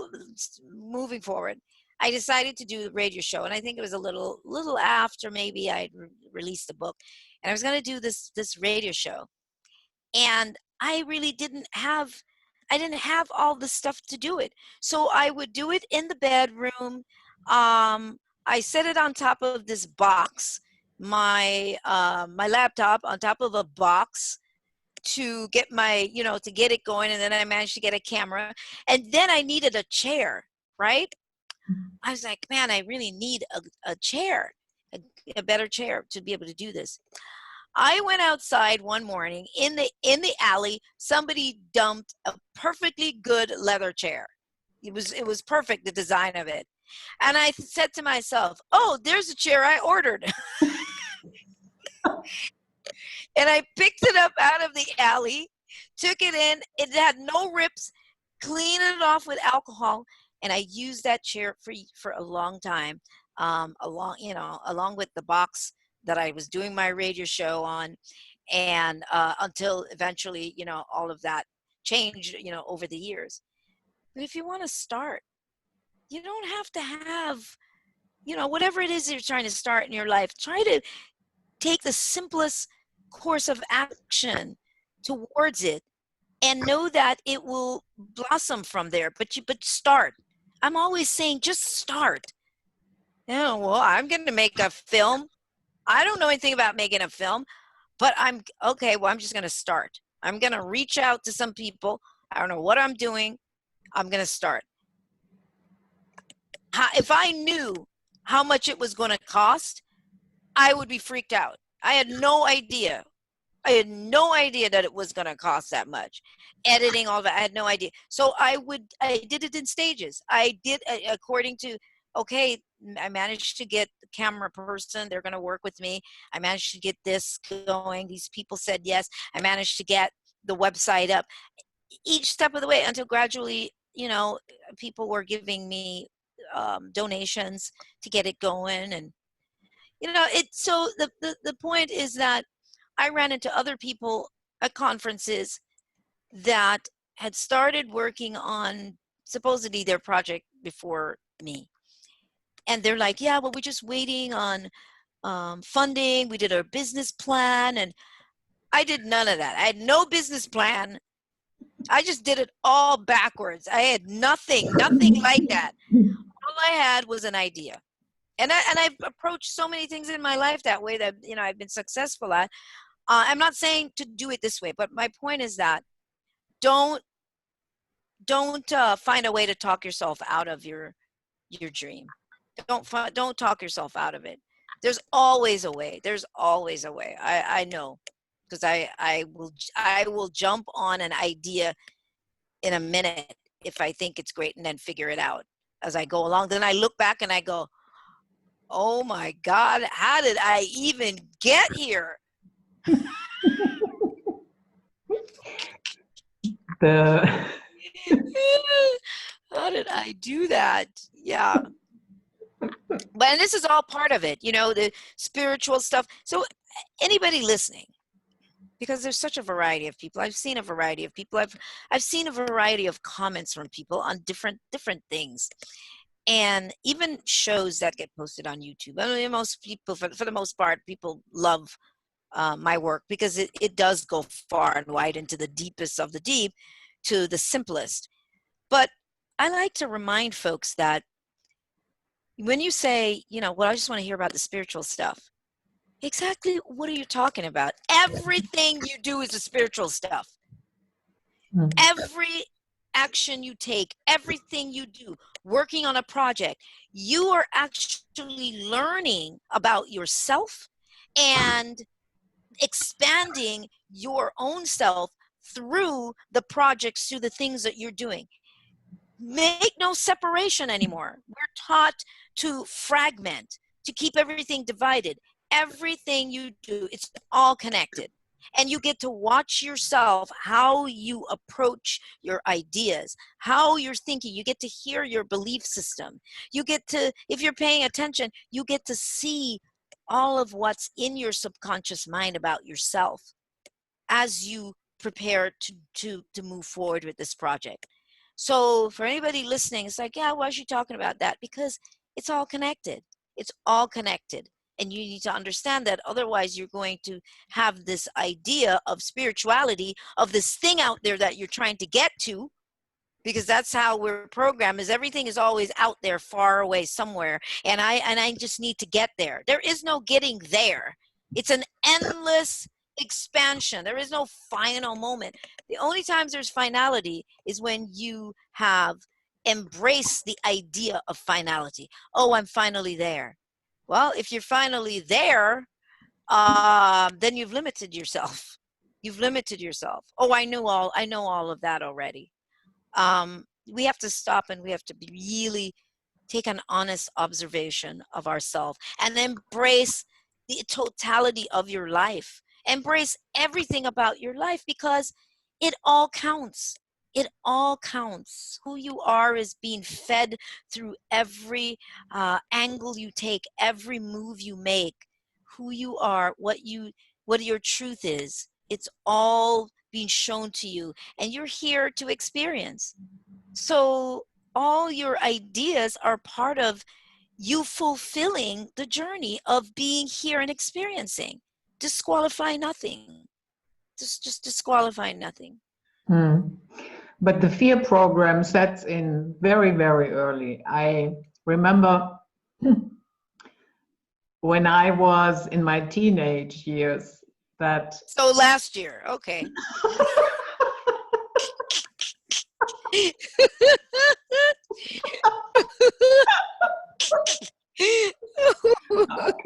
moving forward, I decided to do the radio show, and I think it was a little after maybe I released the book, and I was going to do this radio show, and I really I didn't have all the stuff to do it, so I would do it in the bedroom. I set it on top of this box, my laptop on top of a box to get to get it going, and then I managed to get a camera, and then I needed a chair, right? I was like, man, I really need a chair, a better chair to be able to do this. I went outside one morning in the alley. Somebody dumped a perfectly good leather chair. It was perfect, the design of it. And I said to myself, "Oh, there's a chair I ordered." And I picked it up out of the alley, took it in. It had no rips, cleaned it off with alcohol, and I used that chair for a long time, along with the box that I was doing my radio show on, and until eventually, all of that changed, over the years. But if you want to start, you don't have to have, whatever it is you're trying to start in your life. Try to take the simplest course of action towards it, and know that it will blossom from there. But start. I'm always saying, just start. Well, I'm going to make a film. I don't know anything about making a film, but I'm okay. Well, I'm just going to start. I'm going to reach out to some people. I don't know what I'm doing. I'm going to start. If I knew how much it was going to cost, I would be freaked out. I had no idea. I had no idea that it was going to cost that much. Editing, all that, I had no idea. So I did it in stages. I did according to, okay, I managed to get the camera person. They're going to work with me. I managed to get this going. These people said yes. I managed to get the website up each step of the way until gradually, people were giving me donations to get it going. And, so the point is that I ran into other people at conferences that had started working on supposedly their project before me. And they're like, yeah, well, we're just waiting on funding. We did our business plan. And I did none of that. I had no business plan. I just did it all backwards. I had nothing like that. All I had was an idea. And I've approached so many things in my life that way that, I've been successful at. I'm not saying to do it this way, but my point is that don't find a way to talk yourself out of your dream. Don't talk yourself out of it. There's always a way. There's always a way. I know, because I will jump on an idea in a minute if I think it's great, and then figure it out as I go along. Then I look back and I go, oh my God, how did I even get here? How did I do that? Yeah. But this is all part of it, the spiritual stuff. So anybody listening, because there's such a variety of people. I've seen a variety of people. I've seen a variety of comments from people on different things. And even shows that get posted on YouTube. I mean, most people, for the most part, people love my work because it does go far and wide into the deepest of the deep to the simplest. But I like to remind folks that when you say, well, I just want to hear about the spiritual stuff. Exactly what are you talking about? Everything you do is the spiritual stuff. Every action you take, everything you do, working on a project, you are actually learning about yourself and expanding your own self through the projects, through the things that you're doing. Make no separation anymore. We're taught to fragment, to keep everything divided. Everything you do, it's all connected. And you get to watch yourself, how you approach your ideas, how you're thinking. You get to hear your belief system. You get to, if you're paying attention, you get to see all of what's in your subconscious mind about yourself as you prepare to move forward with this project. So for anybody listening, it's like, yeah, why is she talking about that? Because it's all connected. It's all connected. And you need to understand that. Otherwise, you're going to have this idea of spirituality, of this thing out there that you're trying to get to, because that's how we're programmed, is everything is always out there, far away somewhere. And I just need to get there. There is no getting there. It's an endless expansion. There is no final moment. The only times there's finality is when you have embraced the idea of finality. Oh, I'm finally there. Well, if you're finally there, then you've limited yourself. You've limited yourself. Oh, I know all of that already. We have to stop, and we have to really take an honest observation of ourselves and embrace the totality of your life. Embrace everything about your life, because it all counts. It all counts. Who you are is being fed through every angle you take, every move you make. Who you are, what your truth is. It's all being shown to you, and you're here to experience. So all your ideas are part of you fulfilling the journey of being here and experiencing. Disqualify nothing. Just disqualify nothing. Hmm. But the fear program sets in very, very early. I remember when I was in my teenage years that So last year, okay.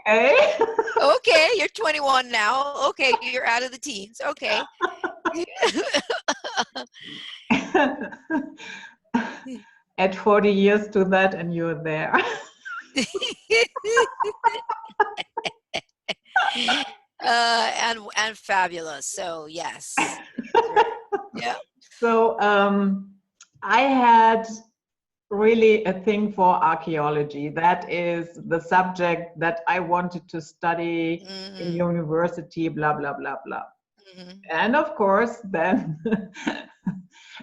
okay. Okay, you're 21 now. Okay, you're out of the teens. Okay. Add 40 years to that and you're there. And fabulous. So yes. Right. Yeah. So I had really a thing for archaeology. That is the subject that I wanted to study in university, blah, blah, blah, blah. And of course, then,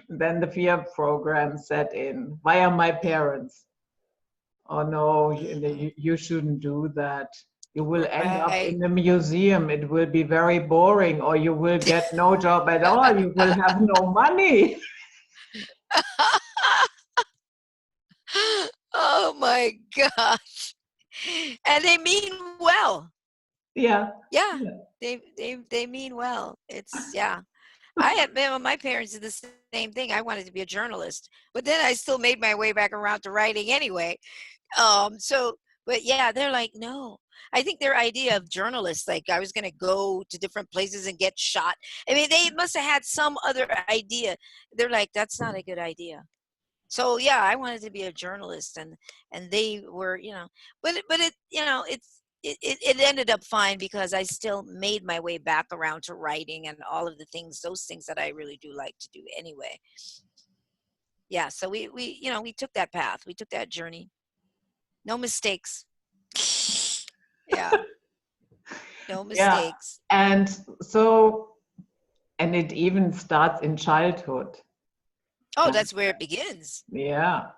then the fear program set in via my parents. Oh no, you shouldn't do that. You will end up Right. in a museum. It will be very boring, or you will get no job at all. You will have no money. Oh my gosh. And they mean well. Yeah. Yeah. Yeah. They mean well. It's, yeah. I had my parents did the same thing. I wanted to be a journalist, but then I still made my way back around to writing anyway. So, but yeah, they're like, no. I think their idea of journalists, like I was going to go to different places and get shot. I mean, they must have had some other idea. They're like, that's not a good idea. So yeah, I wanted to be a journalist, and they were, but it, it ended up fine, because I still made my way back around to writing and all of the things, those things that I really do like to do anyway. Yeah, so we took that path, we took that journey, no mistakes. Yeah, no Yeah. mistakes. And so, and it even starts in childhood. Oh, that's where it begins. Yeah.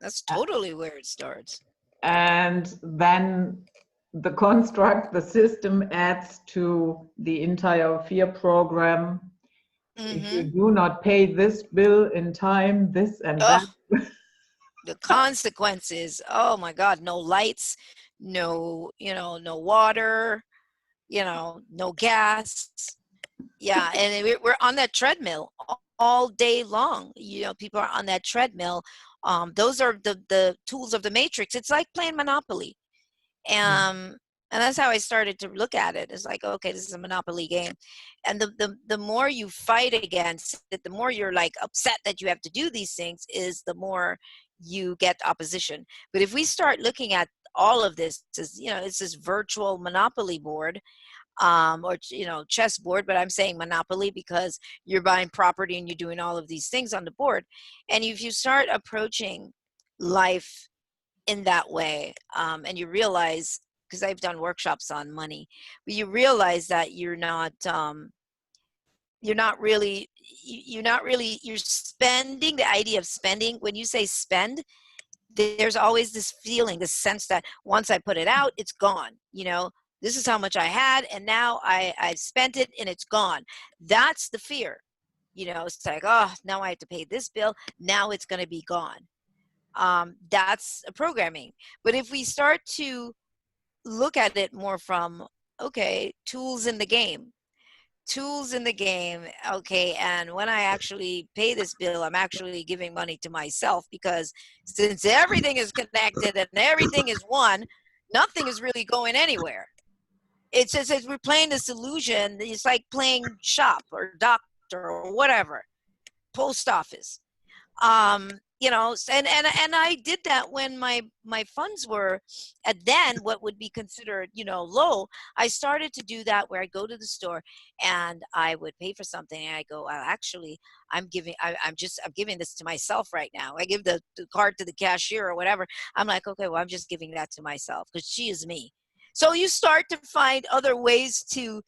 That's totally where it starts. And then the construct, the system adds to the entire fear program. If you do not pay this bill in time, this and that. The consequences, oh my God, no lights, no, no water, no gas. Yeah, and we're on that treadmill all day long. People are on that treadmill. Those are the tools of the matrix. It's like playing Monopoly. And that's how I started to look at it. It's like, okay, this is a Monopoly game. And the more you fight against it, the more you're like upset that you have to do these things, is the more you get opposition. But if we start looking at all of this as, it's this virtual Monopoly board, or chessboard, but I'm saying Monopoly because you're buying property and you're doing all of these things on the board. And if you start approaching life in that way, and you realize, because I've done workshops on money, but you realize that you're spending, the idea of spending. When you say spend, there's always this feeling, this sense that once I put it out, it's gone. This is how much I had, and now I've spent it and it's gone. That's the fear. It's like, oh, now I have to pay this bill. Now it's going to be gone. That's programming. But if we start to look at it more from, okay, tools in the game, okay, and when I actually pay this bill, I'm actually giving money to myself, because since everything is connected and everything is one, nothing is really going anywhere. It's just, we're playing this illusion. It's like playing shop or doctor or whatever, post office. And I did that when my funds were at then what would be considered, low. I started to do that where I go to the store and I would pay for something and I go, well, actually, I'm giving this to myself right now. I give the card to the cashier or whatever. I'm like, okay, well, I'm just giving that to myself because she is me. So you start to find other ways to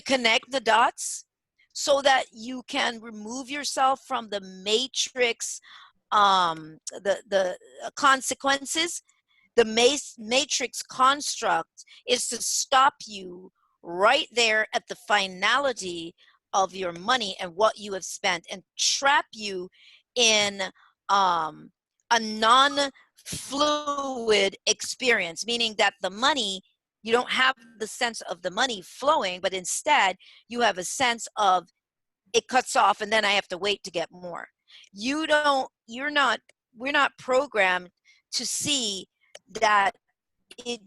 connect the dots so that you can remove yourself from the matrix, the consequences. The matrix construct is to stop you right there at the finality of your money and what you have spent, and trap you in a non-fluid experience, meaning that the money, you don't have the sense of the money flowing, but instead you have a sense of it cuts off and then I have to wait to get more. We're not programmed to see that it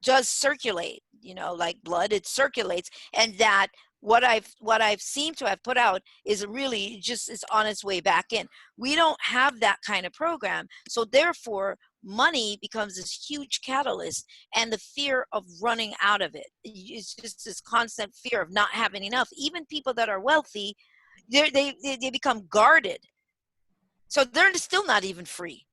does circulate, like blood, it circulates, and that what I've seemed to have put out is really just is on its way back in. We don't have that kind of program. So therefore, money becomes this huge catalyst, and the fear of running out of it. It's just this constant fear of not having enough. Even people that are wealthy, they become guarded. So they're still not even free.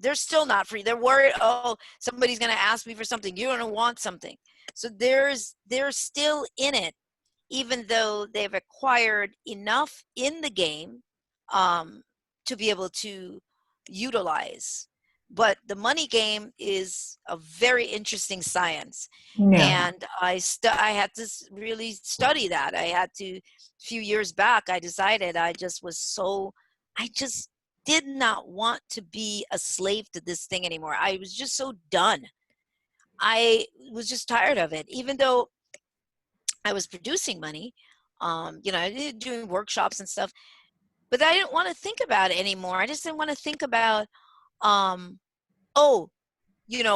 They're still not free. They're worried, oh, somebody's going to ask me for something. You're going to want something. So they're still in it, even though they've acquired enough in the game to be able to utilize. But the money game is a very interesting science. Yeah. And I had to really study that. A few years back, I decided I just did not want to be a slave to this thing anymore. I was just so done. I was just tired of it, even though I was producing money, doing workshops and stuff, but I didn't want to think about it anymore. I just didn't want to think about,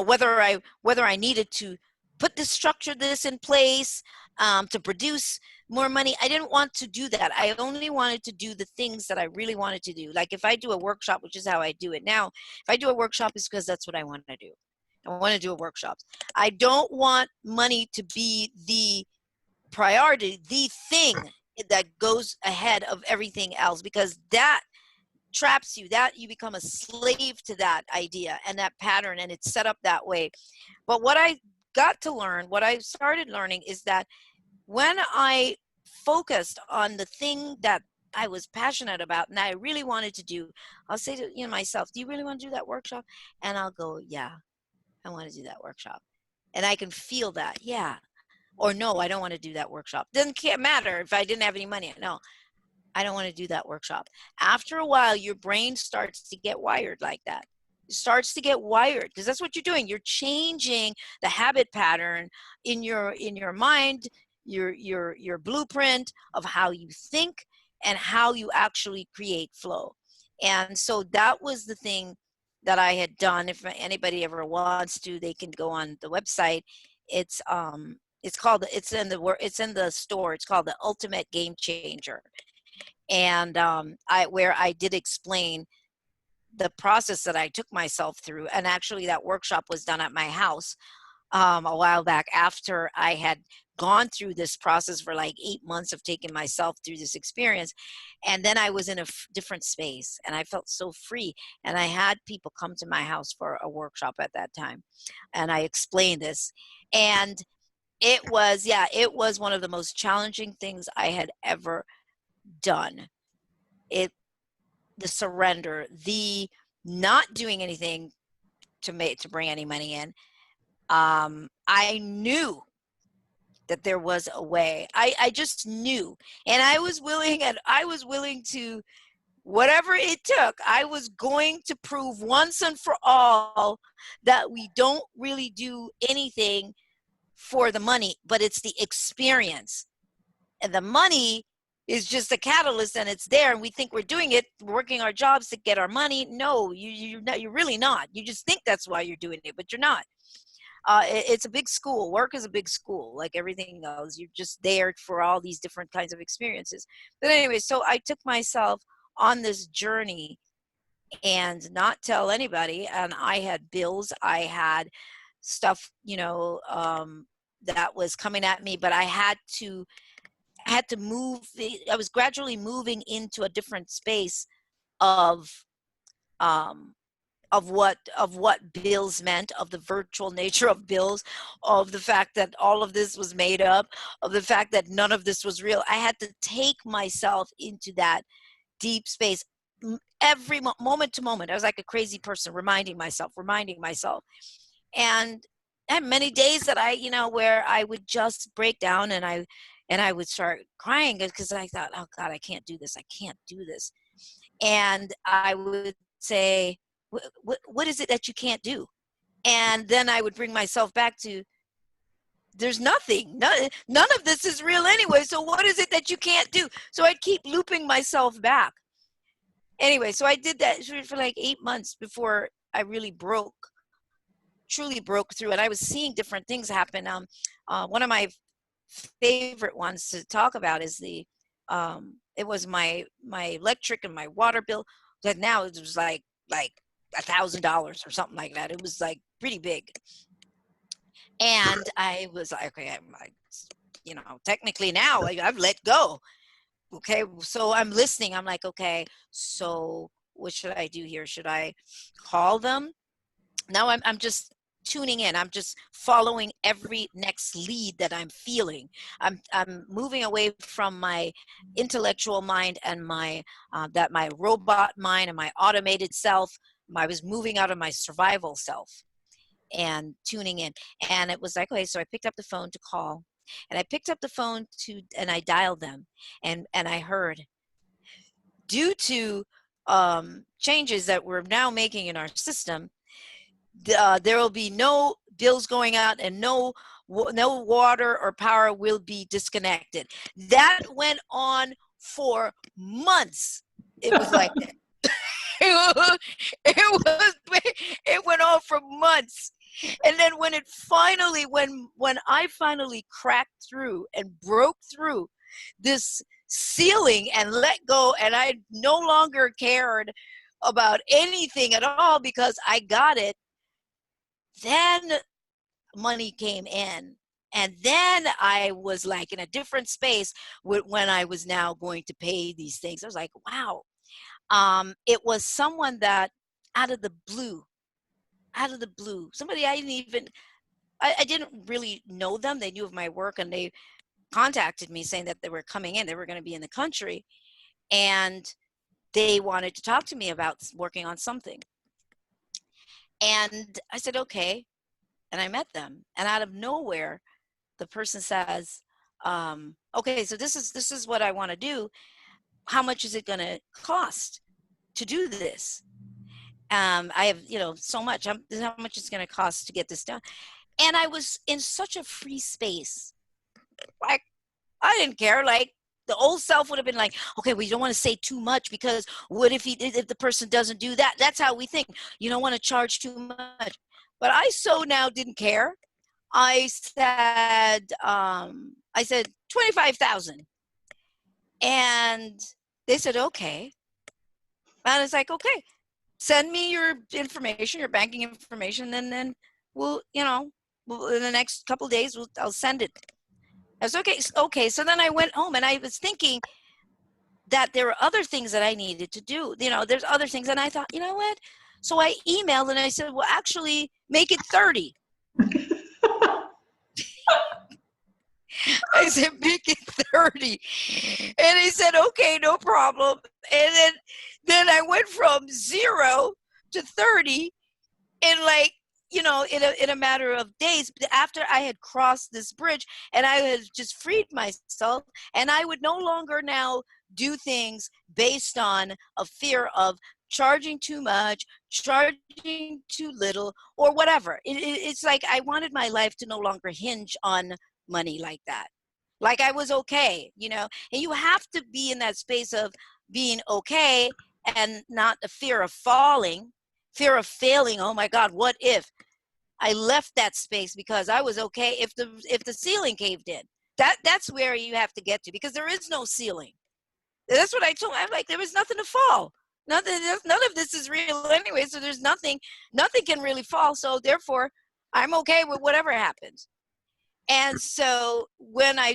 whether I needed to put this in place to produce more money. I didn't want to do that. I only wanted to do the things that I really wanted to do. Like if I do a workshop, which is how I do it now, if I do a workshop, it's because that's what I want to do. I want to do a workshop. I don't want money to be the priority, the thing that goes ahead of everything else, because that traps you, that you become a slave to that idea and that pattern, and it's set up that way. But what I started learning is that when I focused on the thing that I was passionate about and I really wanted to do, I'll say to myself, do you really want to do that workshop? And I'll go, yeah, I want to do that workshop. And I can feel that, yeah. Or no, I don't want to do that workshop. Doesn't matter if I didn't have any money. No, I don't want to do that workshop. After a while, your brain starts to get wired like that. It starts to get wired because that's what you're doing. You're changing the habit pattern in your mind, your blueprint of how you think and how you actually create flow. And so that was the thing that I had done. If anybody ever wants to, they can go on the website. It's in the store. It's called the Ultimate Game Changer. And I did explain the process that I took myself through. And actually that workshop was done at my house. a while back after I had gone through this process for like 8 months of taking myself through this experience. And then I was in a different space and I felt so free. And I had people come to my house for a workshop at that time. And I explained this. And it was, yeah, it was one of the most challenging things I had ever done. The surrender, the not doing anything to bring any money in. I knew that there was a way. I just knew, and I was willing to, whatever it took, I was going to prove once and for all that we don't really do anything for the money, but it's the experience. And the money is just a catalyst, and it's there, and we think we're doing it, working our jobs to get our money. No, you're really not. You just think that's why you're doing it, but you're not. It's a big school. Work is a big school, like everything else. You're just there for all these different kinds of experiences. But anyway, so I took myself on this journey and not tell anybody. And I had bills. I had stuff, that was coming at me, but I had to move. I was gradually moving into a different space of um, what bills meant, of the virtual nature of bills, of the fact that all of this was made up, of the fact that none of this was real. I had to take myself into that deep space every moment to moment. I was like a crazy person, reminding myself. And I had many days that where I would just break down and I would start crying because I thought, oh God, I can't do this. And I would say, what is it that you can't do? And then I would bring myself back to, there's nothing. None of this is real anyway. So what is it that you can't do? So I'd keep looping myself back. Anyway, so I did that for like 8 months before I really truly broke through. And I was seeing different things happen. One of my favorite ones to talk about is it was my electric and my water bill. That now it was like $1,000 or something like that. It was like pretty big. And I was like, okay, I'm like, technically now I've let go. Okay, so I'm listening. I'm like, okay, so what should I do here? Should I call them? Now I'm just tuning in. I'm just following every next lead that I'm feeling. I'm moving away from my intellectual mind and my robot mind and my automated self. I was moving out of my survival self and tuning in. And it was like, okay, so I picked up the phone to call. And I picked up the phone and I dialed them, and I heard, due to changes that we're now making in our system, there will be no bills going out and no water or power will be disconnected. That went on for months. It was like that. It went on for months. And then when I finally cracked through and broke through this ceiling and let go, and I no longer cared about anything at all because I got it, then money came in. And then I was like in a different space when I was now going to pay these things. I was like, wow. It was someone that out of the blue, somebody I didn't really know them. They knew of my work and they contacted me saying that they were coming in. They were going to be in the country and they wanted to talk to me about working on something. And I said, okay. And I met them. And out of nowhere, the person says, okay, so this is what I want to do. How much is it going to cost to do this? I have, so much. This is how much it's going to cost to get this done. And I was in such a free space. Like, I didn't care. Like, the old self would have been like, okay, we don't want to say too much because what if the person doesn't do that? That's how we think. You don't want to charge too much. But I so now didn't care. I said 25,000. And they said, okay. And it's like, okay, send me your information, your banking information, and then we'll in the next couple of days, I'll send it. I was okay. So then I went home and I was thinking that there were other things that I needed to do. There's other things. And I thought, you know what? So I emailed and I said, well, actually make it 30. I said, make it 30. And he said, okay, no problem. And then I went from 0 to 30 in in a matter of days after I had crossed this bridge, and I had just freed myself, and I would no longer now do things based on a fear of charging too much, charging too little, or whatever. It's like I wanted my life to no longer hinge on money like that. Like I was okay, and you have to be in that space of being okay and not a fear of falling, fear of failing. Oh my God, what if I left that space because I was okay if the ceiling caved in? That's where you have to get to, because there is no ceiling. That's what I told him. I'm like, there was nothing to fall. None of this is real anyway, so there's nothing can really fall. So therefore, I'm okay with whatever happens. And so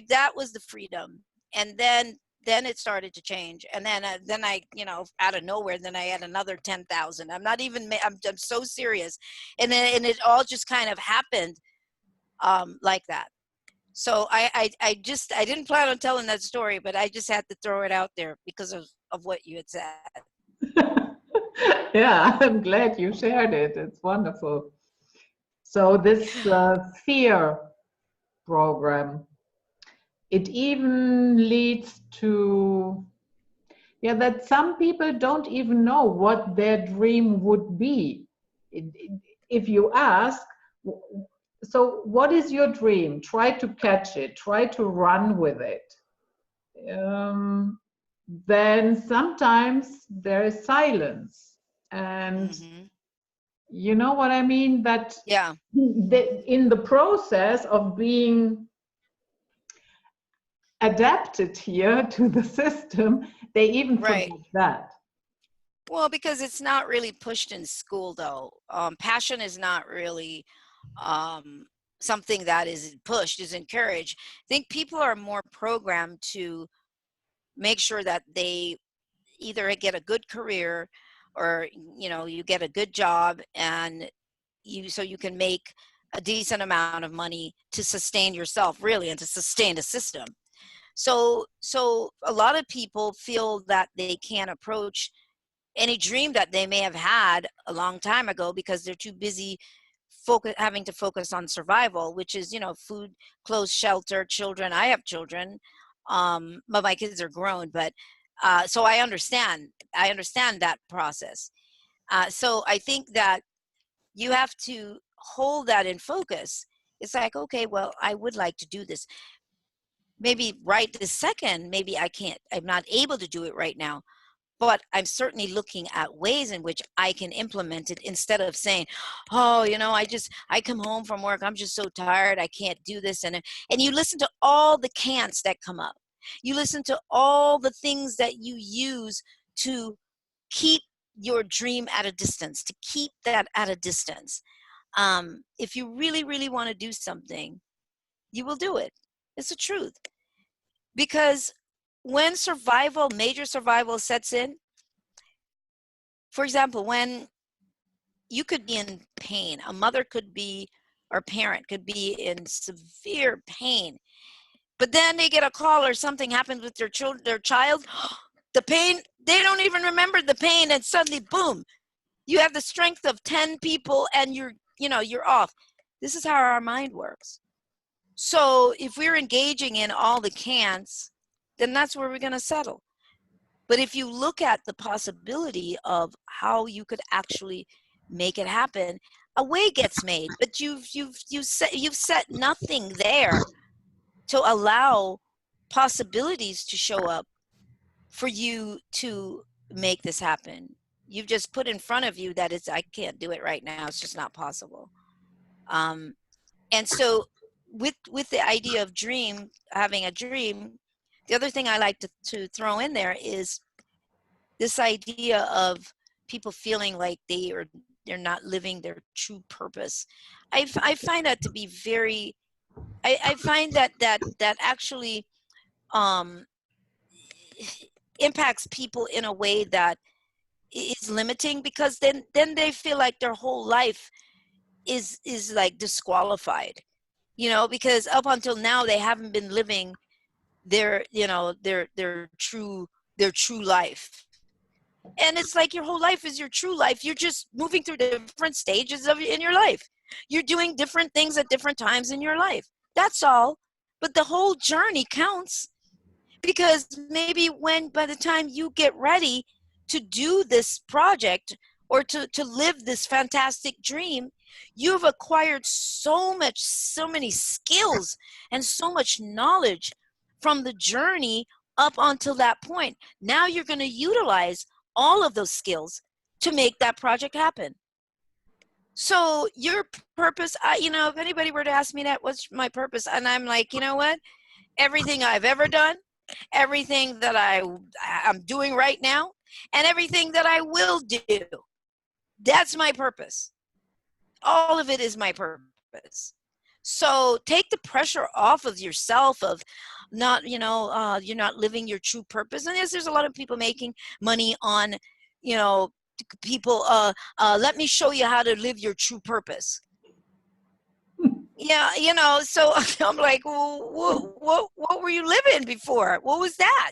that was the freedom. And then it started to change. And then I, out of nowhere, then I had another 10,000. I'm so serious. And it all just kind of happened like that. So I didn't plan on telling that story, but I just had to throw it out there because of what you had said. Yeah, I'm glad you shared it. It's wonderful. So this fear program, it even leads to, that some people don't even know what their dream would be. If you ask, so what is your dream? Try to catch it, try to run with it. Then sometimes there is silence. And you know what I mean? That in the process of being adapted here to the system, they even forget that. Well, because it's not really pushed in school, though. Passion is not really something that is pushed, is encouraged. I think people are more programmed to make sure that they either get a good career or, you get a good job, and so you can make a decent amount of money to sustain yourself, really, and to sustain the system. So a lot of people feel that they can't approach any dream that they may have had a long time ago because they're too busy having to focus on survival, which is, food, clothes, shelter, children. I have children, but my kids are grown, but so I understand that process. So I think that you have to hold that in focus. It's like, okay, well, I would like to do this. Maybe right this second, maybe I'm not able to do it right now, but I'm certainly looking at ways in which I can implement it, instead of saying, oh, I come home from work, I'm just so tired, I can't do this. And you listen to all the can'ts that come up. You listen to all the things that you use to keep your dream at a distance, to keep that at a distance. If you really, really want to do something, you will do it. It's the truth. Because when major survival sets in, for example, when you could be in pain, a mother could be, or parent could be in severe pain, but then they get a call or something happens with their child, the pain, they don't even remember the pain, and suddenly, boom, you have the strength of 10 people and you're off. This is how our mind works. So if we're engaging in all the can'ts, then that's where we're going to settle. But if you look at the possibility of how you could actually make it happen, a way gets made, but you've set nothing there to allow possibilities to show up for you to make this happen. You've just put in front of you that I can't do it right now. It's just not possible. And so with the idea of having a dream, the other thing I like to throw in there is this idea of people feeling like they are not living their true purpose. I find that to be very, I find that actually um, impacts people in a way that is limiting, because then they feel like their whole life is like disqualified, you know, because up until now they haven't been living their, you know, their true life. And it's like your whole life is your true life. You're just moving through different stages of in your life. You're doing different things at different times in your life. That's all. But the whole journey counts, because maybe when by the time you get ready to do this project or to live this fantastic dream, you've acquired so many skills and so much knowledge from the journey up until that point. Now you're going to utilize all of those skills to make that project happen. So your purpose, you know, if anybody were to ask me that, what's my purpose? And I'm like, you know what? Everything I've ever done, everything that I'm doing right now, and everything that I will do, that's my purpose. All of it is my purpose. So take the pressure off of yourself of not, you know, you're not living your true purpose. And yes, there's a lot of people making money on, you know, people, let me show you how to live your true purpose. Yeah, you know, so I'm like, well, what were you living before? What was that?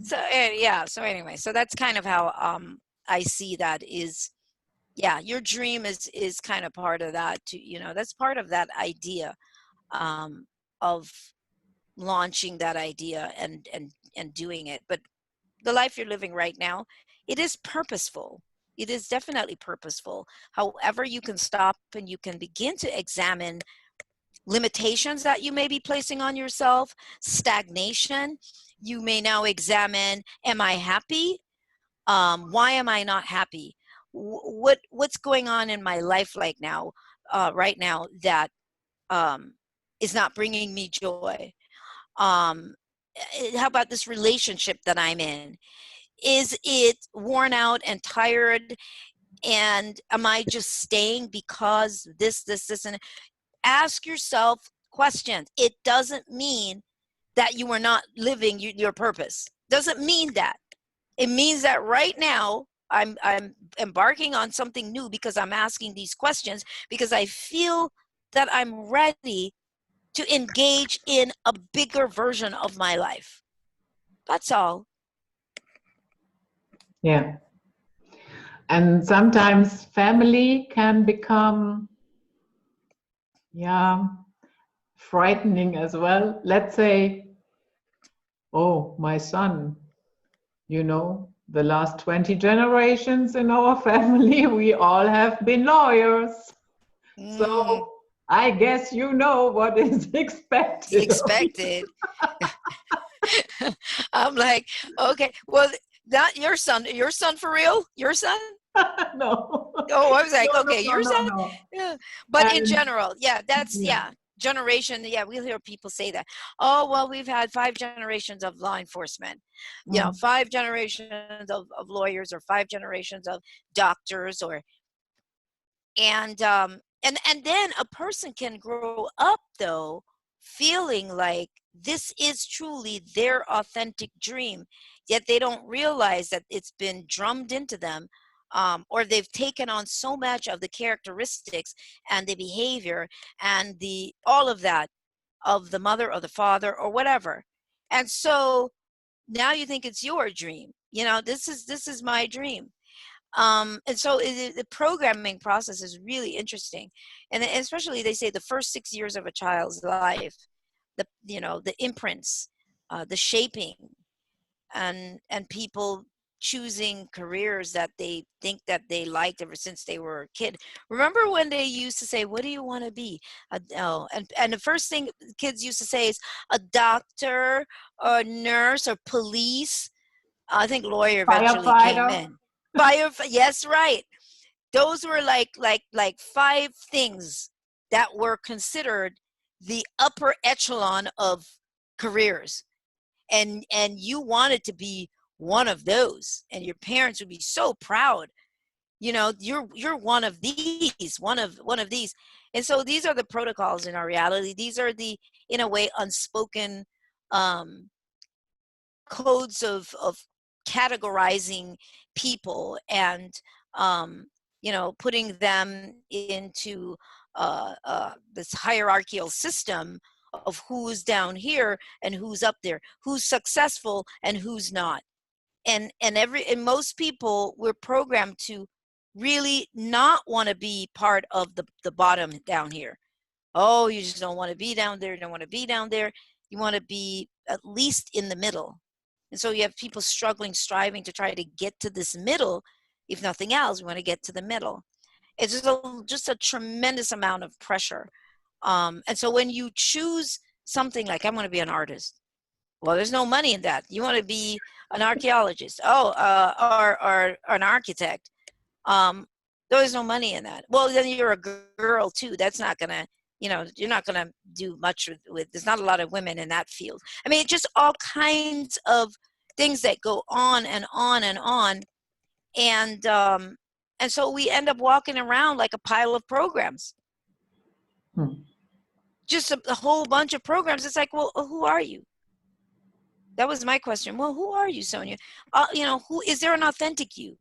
So yeah, so anyway, so that's kind of how I see that is, yeah, your dream is kind of part of that too, you know, that's part of that idea of launching that idea and doing it. But the life you're living right now, it is purposeful. It is definitely purposeful. However, you can stop and you can begin to examine limitations that you may be placing on yourself, stagnation. You may now examine, am I happy? Why am I not happy? What's going on in my life right now that is not bringing me joy? How about this relationship that I'm in? Is it worn out and tired? And am I just staying because this, and ask yourself questions. It doesn't mean that you are not living your purpose. Doesn't mean that. It means that right now I'm embarking on something new because I'm asking these questions, because I feel that I'm ready to engage in a bigger version of my life. That's all. Yeah. And sometimes family can become, yeah, frightening as well. Let's say, oh, my son, you know, the last 20 generations in our family, we all have been lawyers. So I guess you know what is expected. Expected. I'm like, okay, well, not your son for real? Your son? No. Oh, I was like, No, okay, your son? no. Yeah. But in And general, yeah, that's, yeah, generation, yeah, we'll hear people say that. Oh, well, we've had 5 generations of law enforcement, you know, 5 generations of lawyers, or 5 generations of doctors, or, and then a person can grow up, though, feeling like this is truly their authentic dream, yet they don't realize that it's been drummed into them, or they've taken on so much of the characteristics and the behavior and the all of that of the mother or the father or whatever. And so now you think it's your dream. You know, this is my dream. And so the programming process is really interesting, and especially they say the first 6 years of a child's life, the, you know, the imprints, the shaping, and people choosing careers that they think that they liked ever since they were a kid. Remember when they used to say, what do you want to be? Oh, and the first thing kids used to say is a doctor or nurse or police. I think lawyer eventually came firefighter. in. Yes, right. Those were like 5 things that were considered the upper echelon of careers, and you wanted to be one of those, and your parents would be so proud. You know, you're one of these, one of these. And so these are the protocols in our reality. These are the, in a way, unspoken codes of categorizing people, and you know, putting them into this hierarchical system of who's down here and who's up there, who's successful and who's not. And most people, we're programmed to really not want to be part of the bottom down here. Oh, you just don't want to be down there, don't want to be down there. You want to be at least in the middle. And so you have people struggling, striving to try to get to this middle. If nothing else, we want to get to the middle. It's just a tremendous amount of pressure. And so when you choose something like, I'm going to be an artist, well, there's no money in that. You want to be an archaeologist, or an architect. There's no money in that. Well, then you're a girl too. That's not going to, you know, you're not going to do much with, there's not a lot of women in that field. I mean, just all kinds of things that go on and on and on. And so we end up walking around like a pile of programs. Just a whole bunch of programs. It's like, well, who are you? That was my question. Well, who are you, Sonia? You know, who is there an authentic you?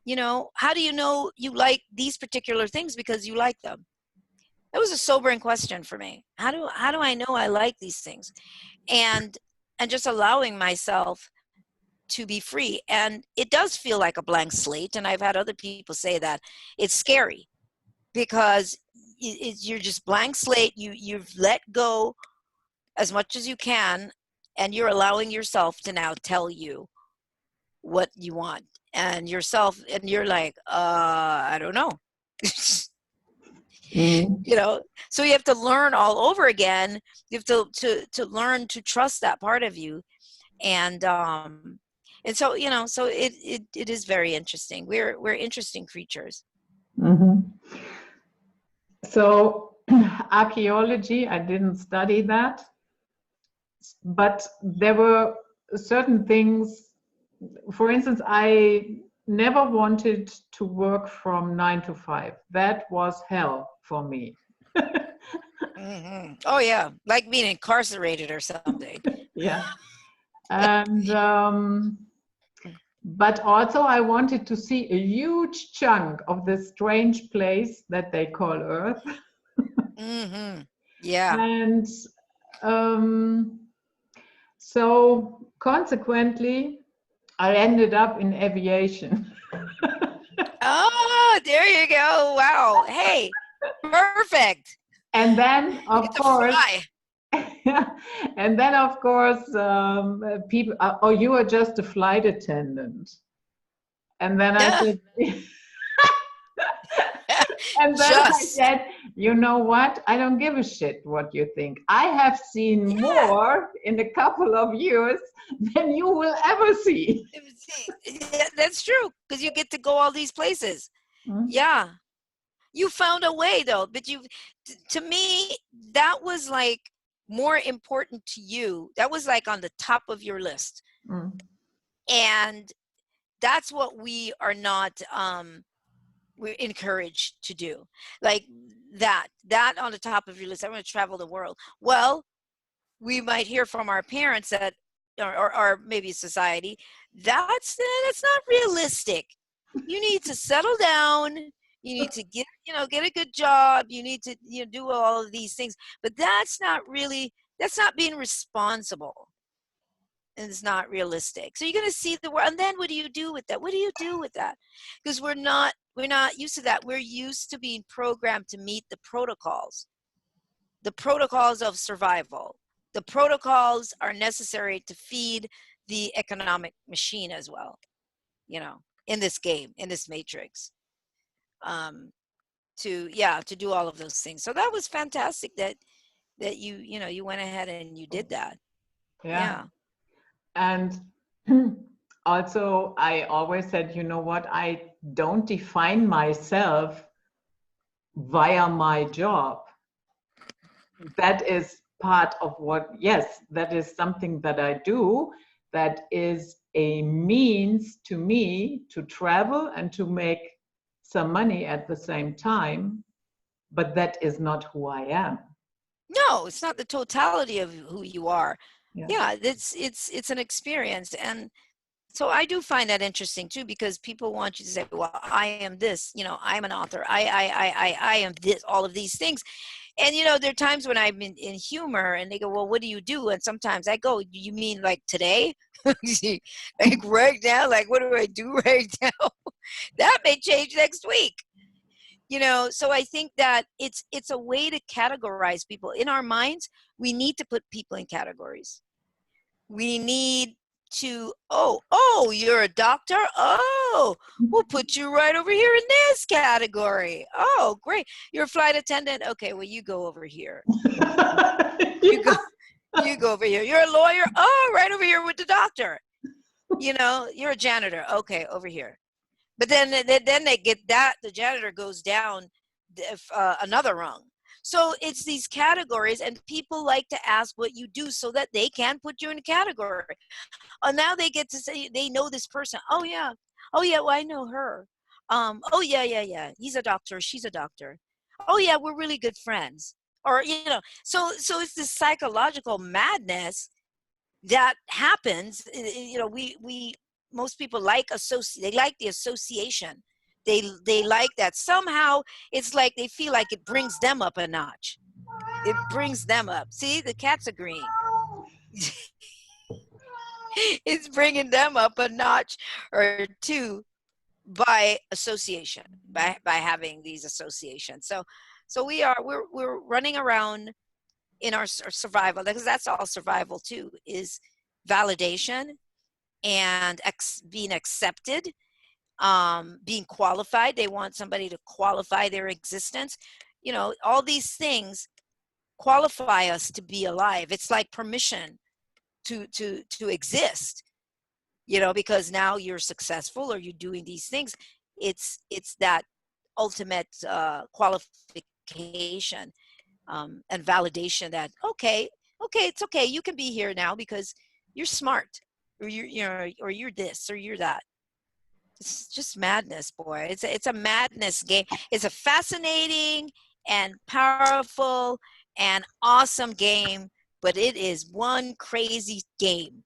You know, how do you know you like these particular things because you like them? That was a sobering question for me. How do I know I like these things? And just allowing myself to be free. And it does feel like a blank slate. And I've had other people say that it's scary because you're just blank slate. You've let go as much as you can, and you're allowing yourself to now tell you what you want, and yourself, and you're like, I don't know. You know, so you have to learn all over again. You have to learn to trust that part of you. And so, you know, so it is very interesting. We're interesting creatures. So archaeology, I didn't study that, but there were certain things. For instance, I never wanted to work from 9 to 5. That was hell for me. Oh yeah, like being incarcerated or something. Yeah. And but also I wanted to see a huge chunk of this strange place that they call Earth. Yeah. And so consequently, I ended up in aviation. Oh, there you go. Wow. Hey, perfect. And then, of course, people, oh, you are just a flight attendant. And then I said, I said, you know what? I don't give a shit what you think. I have seen more in a couple of years than you will ever see. Yeah, that's true, because you get to go all these places. Yeah. You found a way though, but to me, that was like more important to you. That was like on the top of your list. And that's what we are not, we're encouraged to do. Like that on the top of your list. I want to travel the world. Well, we might hear from our parents that, or maybe society, that's not realistic. You need to settle down. You need to get a good job. You need to, do all of these things. But that's not being responsible. And it's not realistic. So you're going to see the world. And then what do you do with that? What do you do with that? Because we're not used to that. We're used to being programmed to meet the protocols of survival. The protocols are necessary to feed the economic machine as well, in this game, in this matrix, to do all of those things. So that was fantastic that you went ahead and you did that. Yeah. And also I always said, you know what, I don't define myself via my job. That is part of that is something that I do. that is a means to me to travel and to make some money at the same time, but that is not who I am. No, it's not the totality of who you are. Yeah. Yeah, it's an experience. And so I do find that interesting too, because people want you to say, well, I am this, you know, I'm an author. I am this, all of these things. And, you know, there are times when I'm in humor and they go, well, what do you do? And sometimes I go, you mean like today? Like right now, like what do I do right now? That may change next week. You know, so I think that it's a way to categorize people. In our minds, we need to put people in categories. We need to, oh, you're a doctor? Oh, we'll put you right over here in this category. Oh, great. You're a flight attendant? Okay, well, you go over here. You go over here. You're a lawyer? Oh, right over here with the doctor. You know, you're a janitor. Okay, over here. But then they get that, the janitor goes down another rung. So it's these categories, and people like to ask what you do so that they can put you in a category. Oh, now they get to say they know this person. Oh yeah, well I know her. Oh yeah. He's a doctor. She's a doctor. Oh yeah, we're really good friends. Or you know, so it's this psychological madness that happens. You know, we most people like they like the association. They like that. Somehow it's like they feel like it brings them up a notch. It brings them up. See, the cat's agreeing. It's bringing them up a notch or two by association, by having these associations. So we're running around in our survival, because that's all survival too, is validation and being accepted, being qualified. They want somebody to qualify their existence. You know, all these things qualify us to be alive. It's like permission to exist, you know, because now you're successful or you're doing these things. It's that ultimate qualification and validation that okay, it's okay, you can be here now because you're smart, or or you're this or you're that. It's just madness, boy. It's a madness game. It's a fascinating and powerful and awesome game, but it is one crazy game.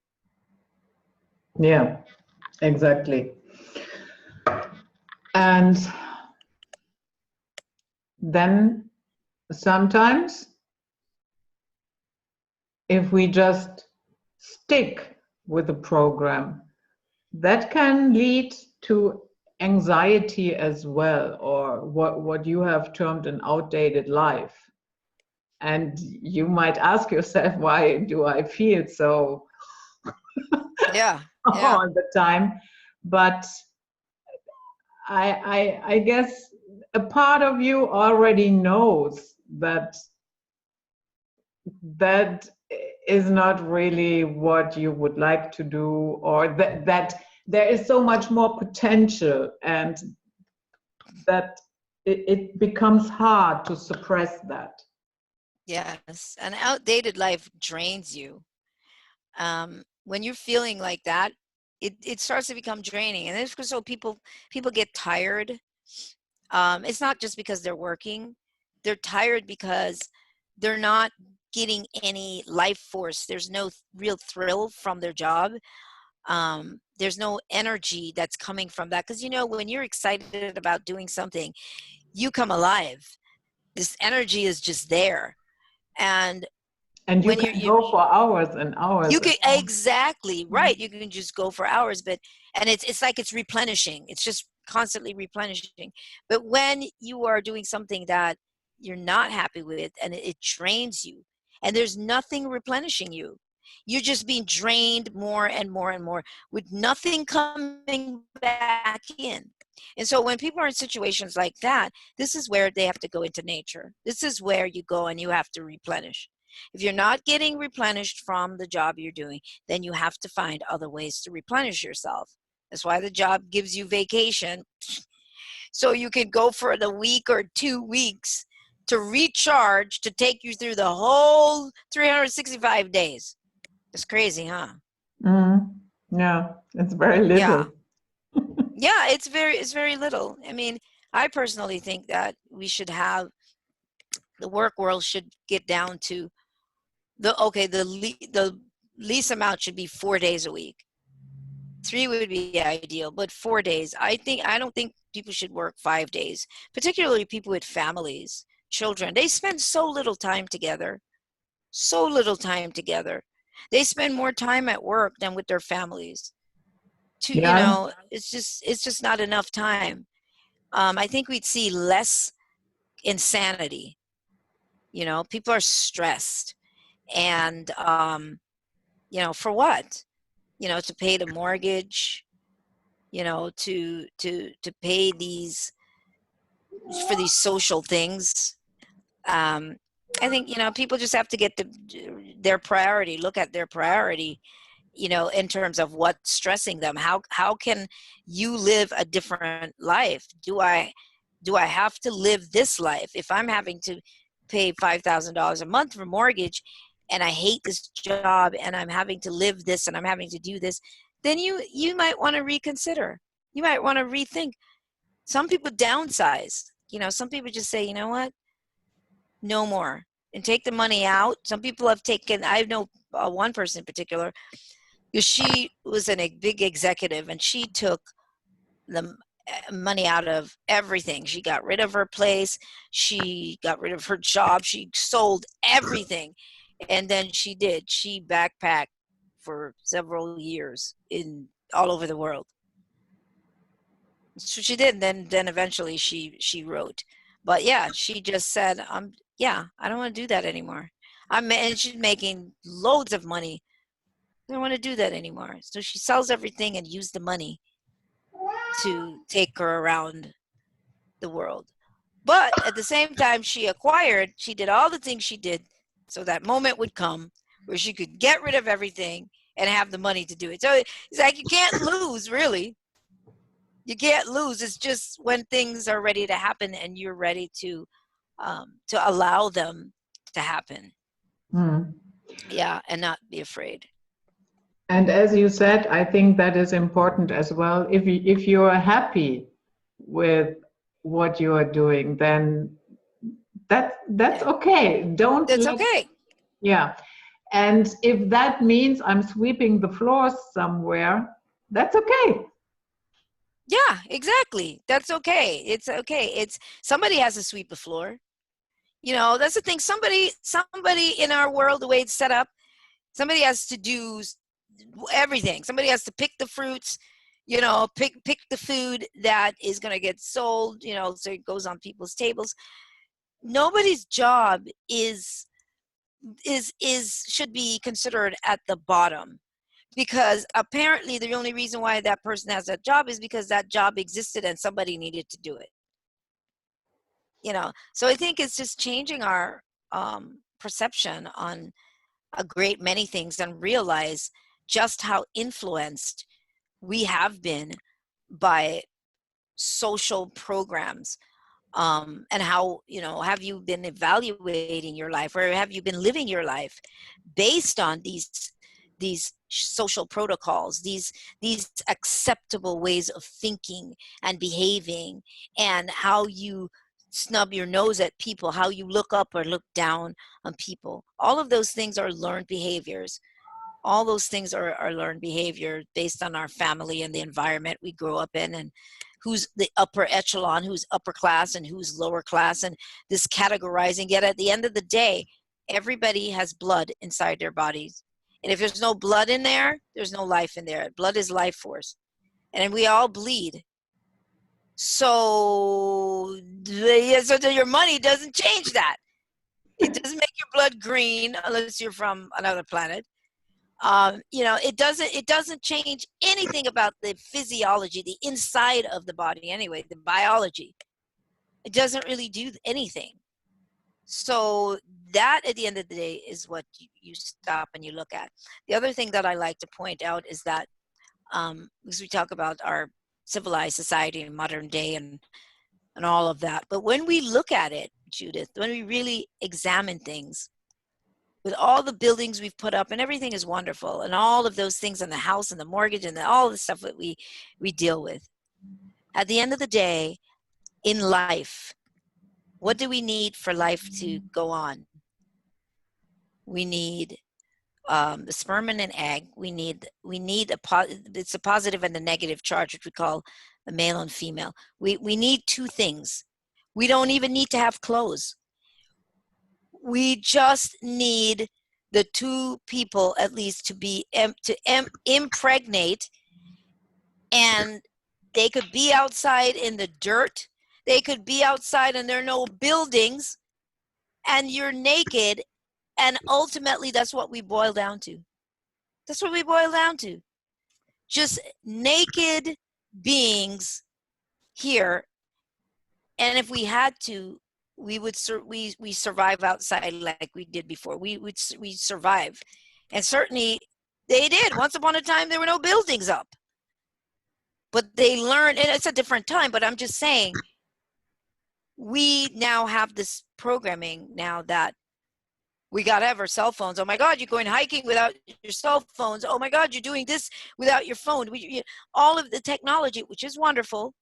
Yeah, exactly. And then sometimes if we just stick with the program, that can lead to anxiety as well, or what you have termed an outdated life. And you might ask yourself, why do I feel so Yeah. all the time? But I guess a part of you already knows that that is not really what you would like to do, or that there is so much more potential, and that it becomes hard to suppress that. Yes, an outdated life drains you. When you're feeling like that, it starts to become draining, and it's so people get tired. It's not just because they're working; they're tired because they're not getting any life force. There's no real thrill from their job. There's no energy that's coming from that, because you know, when you're excited about doing something, you come alive. This energy is just there, and you when can go for hours and hours. you can, exactly right, you can just go for hours, but and it's like it's replenishing. It's just constantly replenishing. But when you are doing something that you're not happy with, and it drains you, and there's nothing replenishing you, you're just being drained more and more and more, with nothing coming back in. And so when people are in situations like that, this is where they have to go into nature. This is where you go and you have to replenish. If you're not getting replenished from the job you're doing, then you have to find other ways to replenish yourself. That's why the job gives you vacation. So you can go for the week or 2 weeks to recharge, to take you through the whole 365 days. It's crazy, huh? Mm. Yeah, it's very Yeah. little. Yeah, it's very little. I mean, I personally think that we should have the work world should get down to the least amount should be 4 days a week. 3 would be ideal, but 4 days. I don't think people should work 5 days, particularly people with families, children. They spend so little time together, so little time together. They spend more time at work than with their families. Yeah, It's just not enough time. I think we'd see less insanity. People are stressed, and for what? To pay the mortgage, to pay these for these social things. Um, I think people just have to get their priority. Look at their priority. In terms of what's stressing them. How can you live a different life? Do I have to live this life if I'm having to pay $5,000 a month for mortgage, and I hate this job, and I'm having to live this, and I'm having to do this? Then you might want to reconsider. You might want to rethink. Some people downsize. Some people just say, you know what, no more, and take the money out. Some people have taken. I know one person in particular. She was a big executive, and she took the money out of everything. She got rid of her place. She got rid of her job. She sold everything. And then she backpacked for several years in all over the world. So she did. And then eventually she wrote. But yeah, she just said, I don't want to do that anymore. And she's making loads of money. I don't want to do that anymore. So she sells everything and used the money to take her around the world. But at the same time, she did all the things she did so that moment would come where she could get rid of everything and have the money to do it. So it's like you can't lose, really. You can't lose. It's just when things are ready to happen and you're ready to allow them to happen. mm. Yeah, and not be afraid. And as you said, I think that is important as well. If you are happy with what you are doing, then that's Yeah, okay. Don't that's let okay. Yeah. And if that means I'm sweeping the floors somewhere, that's okay. Yeah, exactly. That's okay. It's okay. It's somebody has to sweep the floor. That's the thing. Somebody in our world, the way it's set up, somebody has to do everything. Somebody has to pick the fruits, pick the food that is going to get sold, so it goes on people's tables. Nobody's job is should be considered at the bottom, because apparently the only reason why that person has that job is because that job existed and somebody needed to do it. So I think it's just changing our perception on a great many things, and realize just how influenced we have been by social programs, and how have you been evaluating your life, or have you been living your life based on these social protocols, these acceptable ways of thinking and behaving, and how you snub your nose at people, how you look up or look down on people. All of those things are learned behaviors. All those things are learned behavior based on our family and the environment we grow up in, and who's the upper echelon, who's upper class, and who's lower class, and this categorizing. Yet at the end of the day, everybody has blood inside their bodies. And if there's no blood in there, there's no life in there. Blood is life force. And we all bleed. So your money doesn't change that. It doesn't make your blood green unless you're from another planet. It doesn't change anything about the physiology, the inside of the body anyway, the biology. It doesn't really do anything. So that at the end of the day is what you stop and you look at. The other thing that I like to point out is that, because we talk about our civilized society in modern day and all of that, but when we look at it, Judith, when we really examine things, with all the buildings we've put up, and everything is wonderful, and all of those things in the house and the mortgage and all the stuff that we deal with. At the end of the day, in life, what do we need for life to go on? We need the sperm and an egg. We need it's a positive and a negative charge, which we call the male and female. We need two things. We don't even need to have clothes. We just need the two people at least to be impregnate, and they could be outside in the dirt. They could be outside and there are no buildings, and you're naked, and ultimately that's what we boil down to. That's what we boil down to. Just naked beings here, and if we had to, we would we survive outside like we did before. We survive, and certainly they did. Once upon a time, there were no buildings up, but they learned, and it's a different time. But I'm just saying, we now have this programming now that we got to have our cell phones. Oh my God, you're going hiking without your cell phones. Oh my God, you're doing this without your phone. All of the technology, which is wonderful,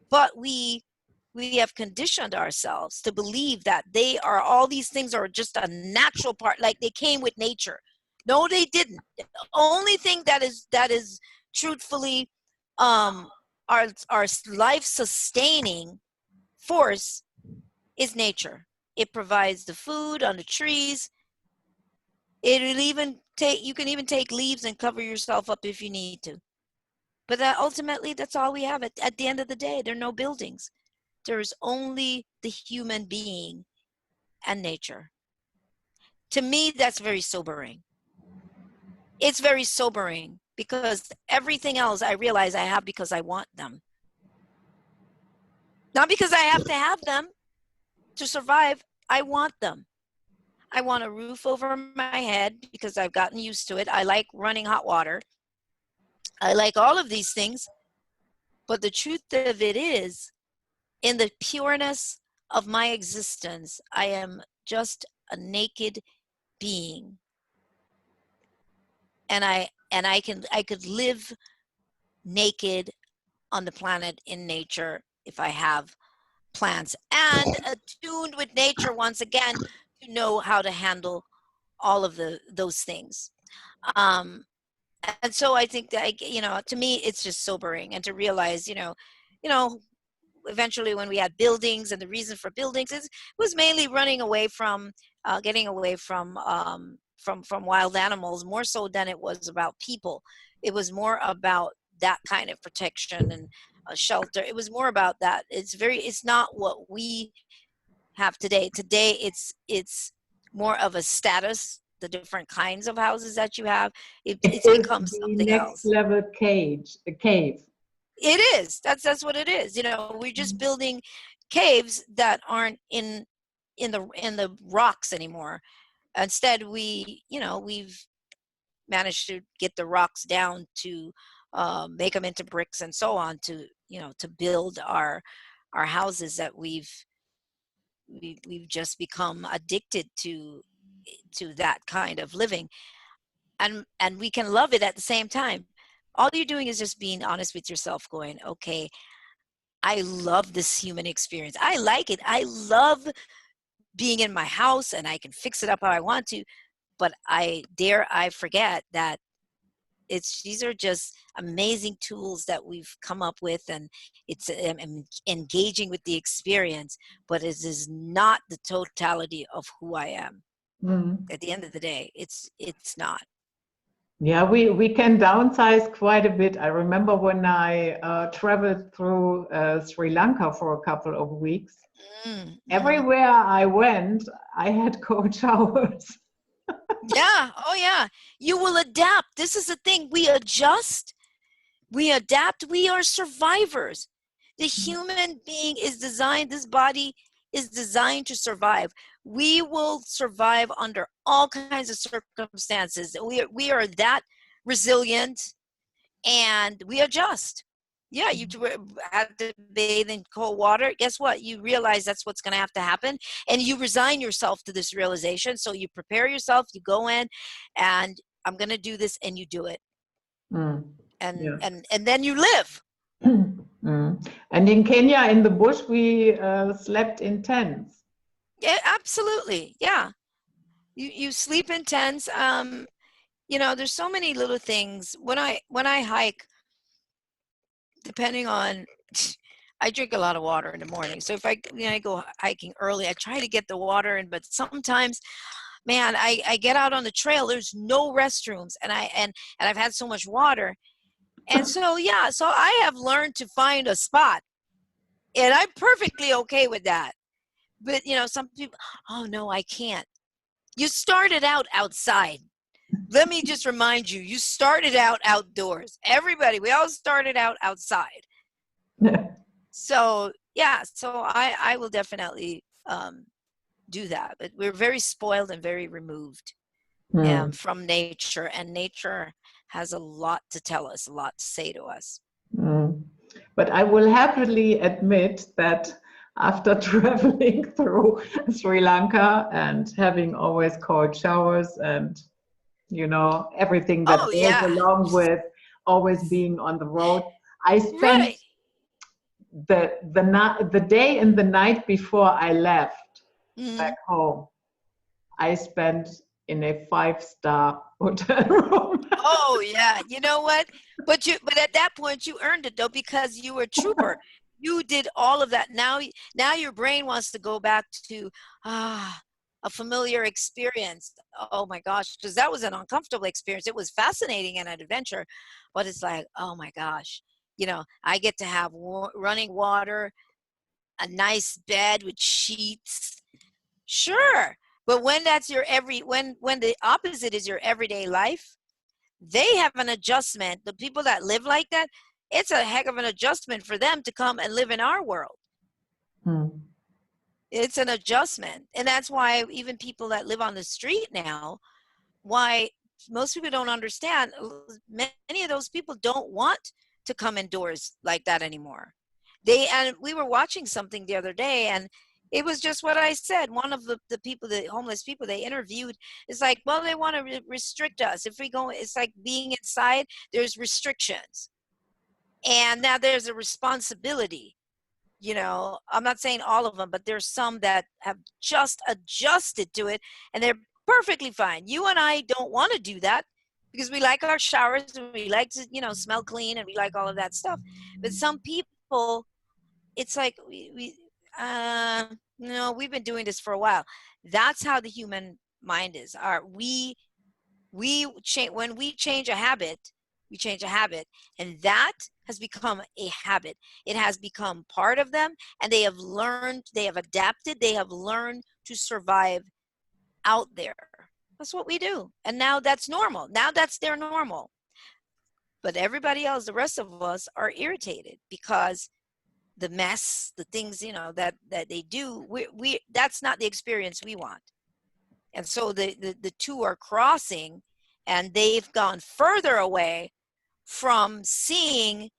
but we have conditioned ourselves to believe that all these things are just a natural part, like they came with nature. No, they didn't. The only thing that is truthfully our life sustaining force is nature. It provides the food on the trees. It'll even you can even take leaves and cover yourself up if you need to. But ultimately, that's all we have. At the end of the day, there are no buildings. There is only the human being and nature. To me, that's very sobering. It's very sobering because everything else I realize I have because I want them. Not because I have to have them to survive. I want them. I want a roof over my head because I've gotten used to it. I like running hot water. I like all of these things. But the truth of it is, in the pureness of my existence, I am just a naked being. And I could live naked on the planet in nature if I have plants and attuned with nature once again to know how to handle all of those things. And so I think that, to me, it's just sobering, and to realize, eventually when we had buildings, and the reason for buildings was mainly running away from, getting away from wild animals, more so than it was about people. It was more about that kind of protection and shelter. It was more about that. It's not what we have today. Today, it's more of a status. The different kinds of houses that you have, it's become the something next else. level cave. It is. That's what it is. We're just building caves that aren't in the rocks anymore. Instead, we've managed to get the rocks down to make them into bricks and so on, to build our houses that we've just become addicted to that kind of living, and we can love it at the same time. All you're doing is just being honest with yourself, going, okay, I love this human experience. I like it. I love being in my house, and I can fix it up how I want to, but I forget that these are just amazing tools that we've come up with, and it's engaging with the experience, but it is not the totality of who I am. At the end of the day, it's not. Yeah, we can downsize quite a bit. I remember when I traveled through Sri Lanka for a couple of weeks. Everywhere I went, I had cold showers. Yeah. Oh, yeah. You will adapt. This is the thing. We adjust. We adapt. We are survivors. The human being is designed, this body is designed to survive. We will survive under all kinds of circumstances. We are that resilient, and we adjust. Yeah, had to bathe in cold water. Guess what? You realize that's what's going to have to happen, and you resign yourself to this realization. So you prepare yourself. You go in, and I'm going to do this, and you do it, Mm. and Yeah. and then you live. Mm. And in Kenya, in the bush, we slept in tents. Yeah, absolutely. Yeah, you sleep in tents. You know, there's so many little things. When I hike, depending on, I drink a lot of water in the morning. So if I go hiking early, I try to get the water in. But sometimes, man, I get out on the trail. There's no restrooms, and I've had so much water, and so yeah. So I have learned to find a spot, and I'm perfectly okay with that. But you know, some people, oh no, I can't. You started out outside. Let me just remind you, you started out outdoors. Everybody, we all started out outside. So yeah, so I will definitely do that. But we're very spoiled and very removed Mm. from nature, and nature has a lot to tell us, a lot to say to us. Mm. But I will happily admit that after traveling through Sri Lanka and having always cold showers and, you know, everything that Oh goes yeah, along with always being on the road, I spent right. the day and the night before I left back Mhm. home, I spent in a five-star hotel room. Oh yeah, you know what? But at that point you earned it though, because you were a trooper. You did all of that. Now your brain wants to go back to ah a familiar experience. Oh my gosh, because that was an uncomfortable experience. It was fascinating and an adventure, but it's like, oh my gosh, you know, I get to have running water, a nice bed with sheets. Sure. But when that's your when the opposite is your everyday life, they have an adjustment. The people that live like that, it's a heck of an adjustment for them to come and live in our world. Hmm. It's an adjustment. And that's why even people that live on the street now, why most people don't understand, many of those people don't want to come indoors like that anymore. And we were watching something the other day, and it was just what I said. One of the people, the homeless people they interviewed, is like, well, they want to restrict us. If we go, it's like being inside, there's restrictions. And now there's a responsibility. You know, I'm not saying all of them, but there's some that have just adjusted to it, and they're perfectly fine. You and I don't want to do that because we like our showers and we like to, you know, smell clean and we like all of that stuff. But some people, it's like no, we've been doing this for a while. That's how the human mind is. We change when we change a habit, we change a habit, and that has become a habit. It has become part of them, and they have learned, they have adapted, they have learned to survive out there. That's what we do, and now that's normal. Now that's their normal. But everybody else, the rest of us, are irritated because the mess, the things, you know, that they do, we that's not the experience we want. And so the two are crossing, and they've gone further away from seeing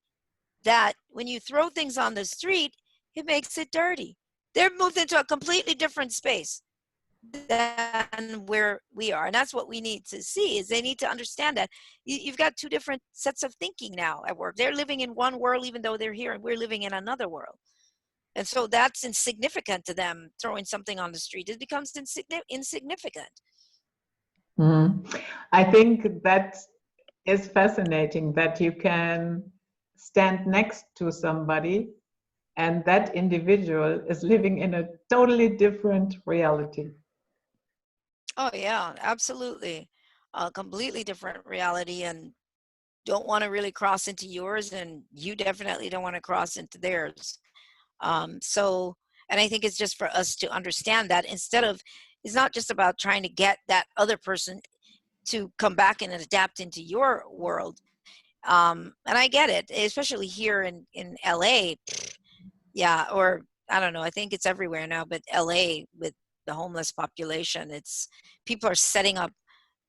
that when you throw things on the street, it makes it dirty. They're moved into a completely different space than where we are. And that's what we need to see, is they need to understand that you've got two different sets of thinking now at work. They're living in one world, even though they're here, and we're living in another world. And so that's insignificant to them. Throwing something on the street, it becomes insignificant. Hmm. I think that is fascinating that you can stand next to somebody and that individual is living in a totally different reality. Oh yeah, absolutely. A completely different reality, and don't want to really cross into yours, and you definitely don't want to cross into theirs. So, and I think it's just for us to understand that instead of, it's not just about trying to get that other person to come back and adapt into your world. And I get it, especially here in LA. Yeah, or I don't know, I think it's everywhere now, but LA with the homeless population, it's people are setting up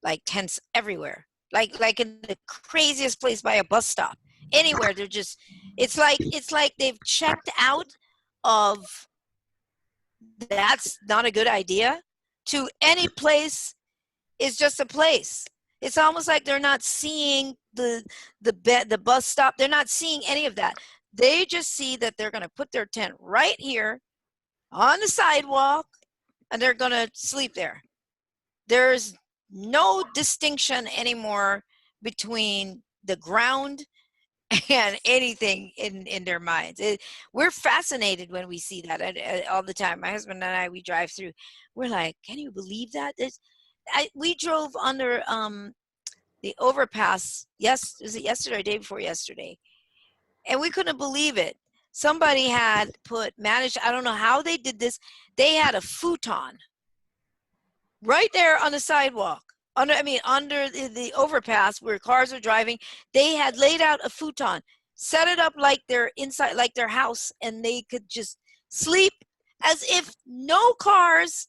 like tents everywhere. Like in the craziest place by a bus stop. Anywhere, they're just, It's like they've checked out of that's not a good idea to any place is just a place. It's almost like they're not seeing the bus stop. They're not seeing any of that. They just see that they're going to put their tent right here on the sidewalk and they're going to sleep there. There's no distinction anymore between the ground and anything in their minds. We're fascinated when we see that all the time. My husband and I, we drive through. We're like, can you believe that? We drove under the overpass. Yes, was it yesterday or day before yesterday? And we couldn't believe it. Somebody had managed. I don't know how they did this. They had a futon right there on the sidewalk. Under the overpass where cars are driving, they had laid out a futon, set it up like they're inside, like their house, and they could just sleep as if no cars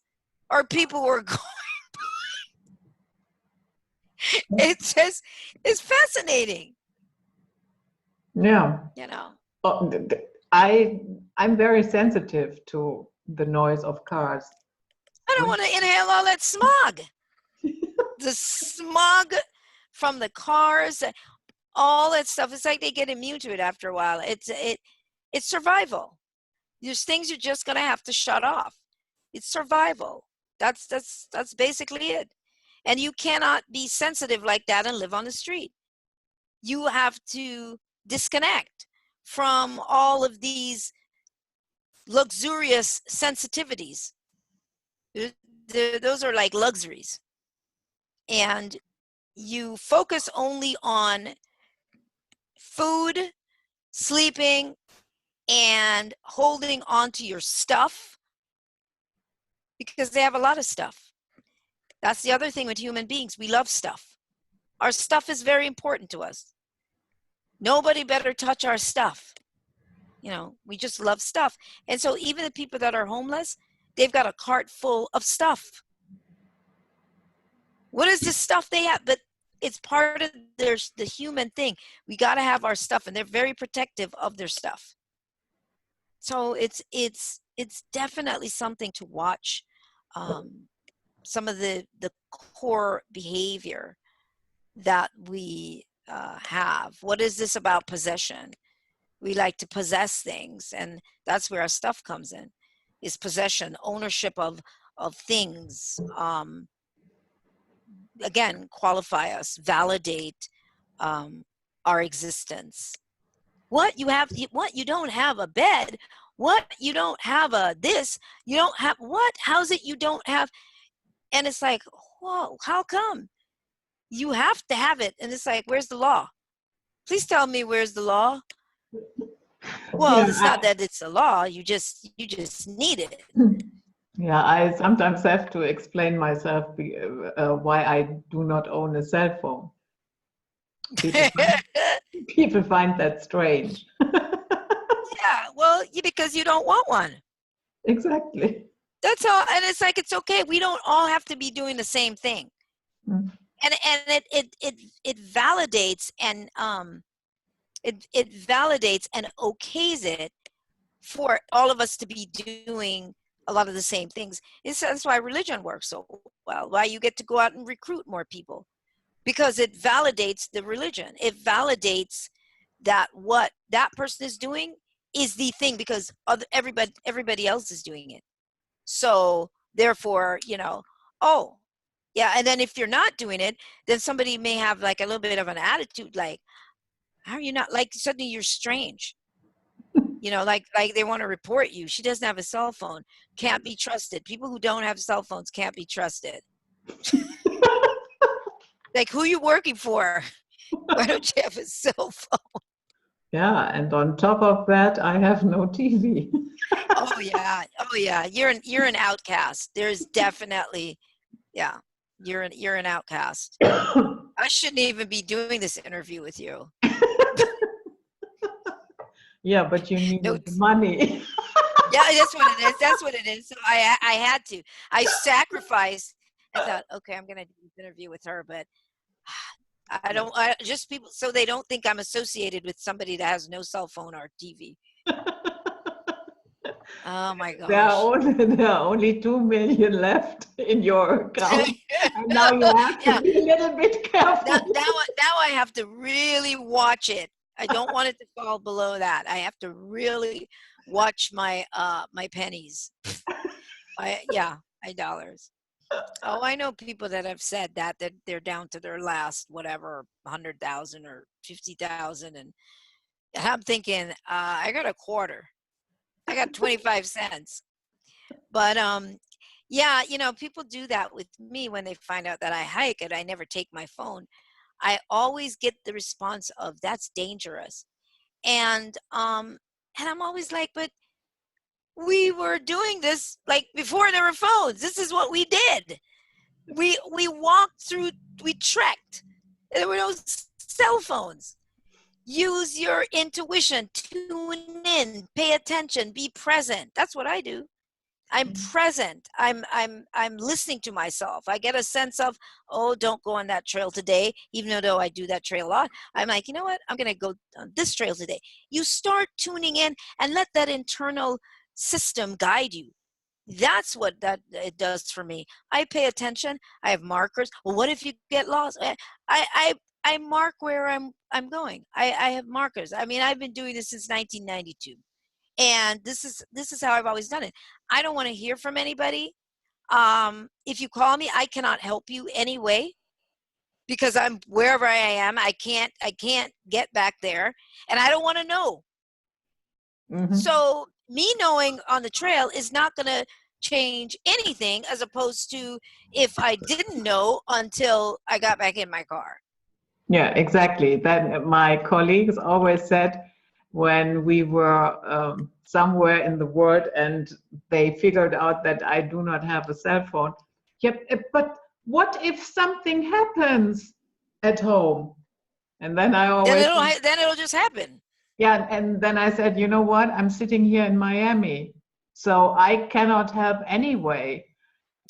or people were going. It's fascinating. Yeah. You know. I'm very sensitive to the noise of cars. I don't want to inhale all that smog. The smog from the cars, all that stuff. It's like they get immune to it after a while. It's survival. There's things you're just gonna have to shut off. It's survival. That's basically it. And you cannot be sensitive like that and live on the street. You have to disconnect from all of these luxurious sensitivities. Those are like luxuries. And you focus only on food, sleeping, and holding on to your stuff because they have a lot of stuff. That's the other thing with human beings. We love stuff. Our stuff is very important to us. Nobody better touch our stuff. You know, we just love stuff. And so even the people that are homeless, they've got a cart full of stuff. What is this stuff they have? But it's part of the human thing. We got to have our stuff, and they're very protective of their stuff. So it's definitely something to watch. Some of the core behavior that we have. What is this about possession? We like to possess things, and that's where our stuff comes in. Is possession, ownership of things. Again, qualify us, validate our existence. What you have? What you don't have a bed? What you don't have a this? You don't have what? How's it you don't have? And it's like, whoa, how come? You have to have it. And it's like, where's the law? Please tell me where's the law? Well, yeah, it's not that it's a law. You just need it. Yeah, I sometimes have to explain myself why I do not own a cell phone. People find that strange. Yeah, well, because you don't want one. Exactly. That's all. And it's like, it's okay. We don't all have to be doing the same thing. Mm. And it validates and it validates and okays it for all of us to be doing a lot of the same things. That's why religion works so well, why you get to go out and recruit more people, because it validates the religion. It validates that what that person is doing is the thing, because everybody else is doing it. So therefore, oh yeah. And then if you're not doing it, then somebody may have like a little bit of an attitude, like, how are you not, like suddenly you're strange. Like they want to report you. She doesn't have a cell phone. Can't be trusted. People who don't have cell phones can't be trusted. Like, who are you working for? Why don't you have a cell phone? Yeah, and on top of that, I have no TV. Oh yeah. You're an outcast. There's definitely, yeah. You're an outcast. I shouldn't even be doing this interview with you. Yeah, but you need the money. Yeah, that's what it is. That's what it is. So I had to. I sacrificed. I thought, okay, I'm going to do this interview with her, but I don't, I just people, so they don't think I'm associated with somebody that has no cell phone or TV. Oh my gosh. There are only 2 million left in your account, and now you have to Yeah. be a little bit careful. Now I have to really watch it. I don't want it to fall below that. I have to really watch my my pennies. My dollars. Oh, I know people that have said that they're down to their last whatever 100,000 or 50,000, and I'm thinking I got a quarter. I got 25 cents. But yeah, you know, people do that with me when they find out that I hike and I never take my phone. I always get the response of that's dangerous. And I'm always like, but we were doing this like before there were phones. This is what we did. We walked through, we trekked. There were no cell phones. Use your intuition, tune in, pay attention, be present. That's what I do. I'm present. I'm listening to myself. I get a sense of, oh, don't go on that trail today, even though I do that trail a lot. I'm like, you know what? I'm gonna go on this trail today. You start tuning in and let that internal system guide you. That's what that it does for me. I pay attention. I have markers. Well, what if you get lost? I mark where I'm going. I have markers. I mean, I've been doing this since 1992, and this is how I've always done it. I don't want to hear from anybody. If you call me, I cannot help you anyway because I'm wherever I am. I can't get back there, and I don't want to know. Mhm. So me knowing on the trail is not going to change anything as opposed to if I didn't know until I got back in my car. Yeah, exactly. That my colleagues always said when we were somewhere in the world and they figured out that I do not have a cell phone. Yep, but what if something happens at home? And then I Then always it'll said, then it'll just happen. yeah, and then I said, you know what? I'm sitting here in Miami, so I cannot help anyway.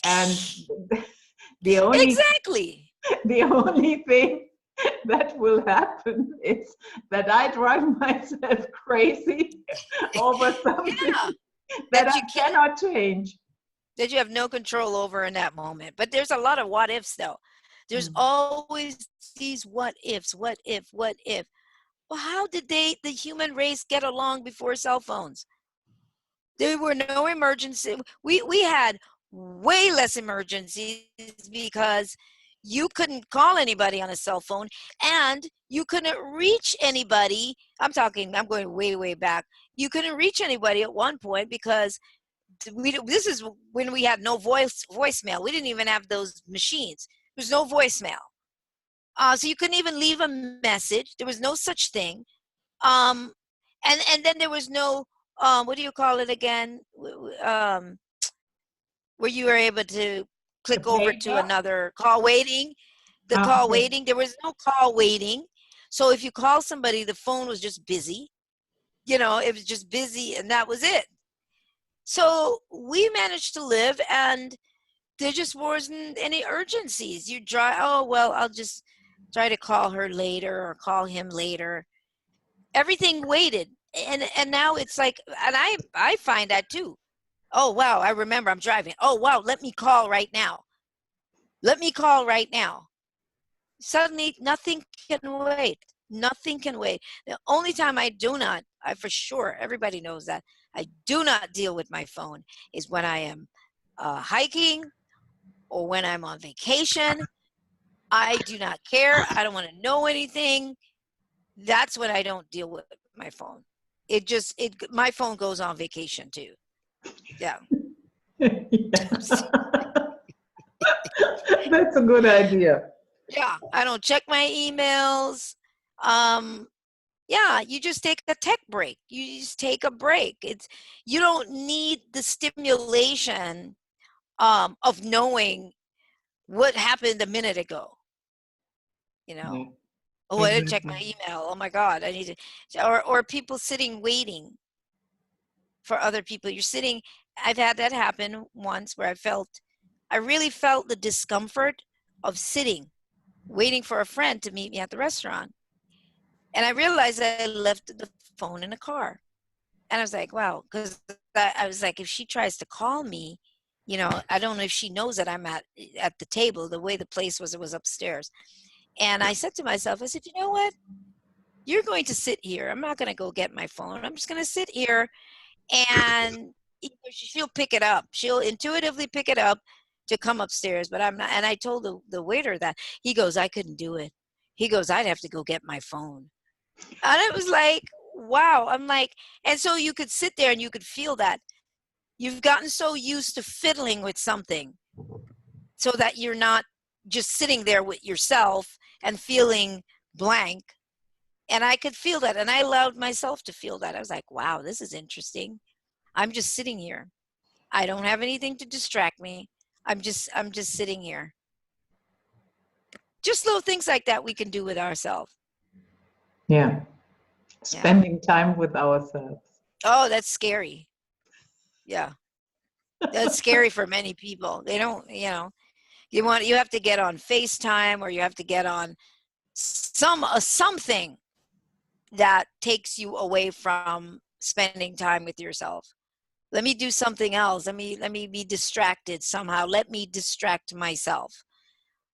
And the only Exactly. the only thing that will happen is that I drive myself crazy over something Yeah. that That I you can't cannot change. that you have no control over in that moment. But there's a lot of what ifs though. There's Mm. always these what ifs, what if, what if. Well, how did the human race get along before cell phones? There were no emergency. We had way less emergencies because you couldn't call anybody on a cell phone and you couldn't reach anybody. I'm going way, way back. You couldn't reach anybody at one point because this is when we had no voicemail. We didn't even have those machines. There's no voicemail. So you couldn't even leave a message. There was no such thing. Um, and then there was no what do you call it again? Where you were able to The click over to pager? another call waiting. The call Okay. waiting. There was no call waiting. So if you call somebody, the phone was just busy. You know, it was just busy, and that was it. So we managed to live, and there just wasn't any urgencies. You try, oh, well, I'll just try to call her later or call him later. Everything waited. And now it's like, and I find that too. Oh, wow, I remember I'm driving. Oh, wow, let me call right now. Let me call right now. Suddenly, nothing can wait. Nothing can wait. The only time I do not, I for sure, everybody knows that, I do not deal with my phone is when I am hiking or when I'm on vacation. I do not care. I don't want to know anything. That's when I don't deal with my phone. My phone goes on vacation too. Yeah. That's a good idea. Yeah. I don't check my emails. Um, yeah, you just take a tech break. You just take a break. You don't need the stimulation of knowing what happened a minute ago. You Yeah, know, oh, I didn't check exactly. my email. Oh my God, I need to. Or people sitting waiting for other people. You're sitting. I've had that happen once where I really felt the discomfort of sitting waiting for a friend to meet me at the restaurant. And I realized I left the phone in the car. And I was like, wow, because I was like, if she tries to call me, you know, I don't know if she knows that I'm at the table. The way the place was, it was upstairs. And I said to myself, I said, you know what? You're going to sit here. I'm not going to go get my phone. I'm just going to sit here, and she'll pick it up. She'll intuitively pick it up to come upstairs, but I'm not. And I told the waiter that. He goes, I couldn't do it. He goes, I'd have to go get my phone. And it was like, wow. I'm like, and so you could sit there and you could feel that you've gotten so used to fiddling with something so that you're not just sitting there with yourself and feeling blank. And I could feel that, and I allowed myself to feel that. I was like, wow, this is interesting. I'm just sitting here. I don't have anything to distract me. I'm just sitting here. Just little things like that we can do with ourselves. Yeah. Yeah. Spending time with ourselves. Oh, that's scary. Yeah. That's scary for many people. They don't, you know, you have to get on FaceTime, or you have to get on something that takes you away from spending time with yourself. Let me do something else. Let me be distracted somehow. Let me distract myself.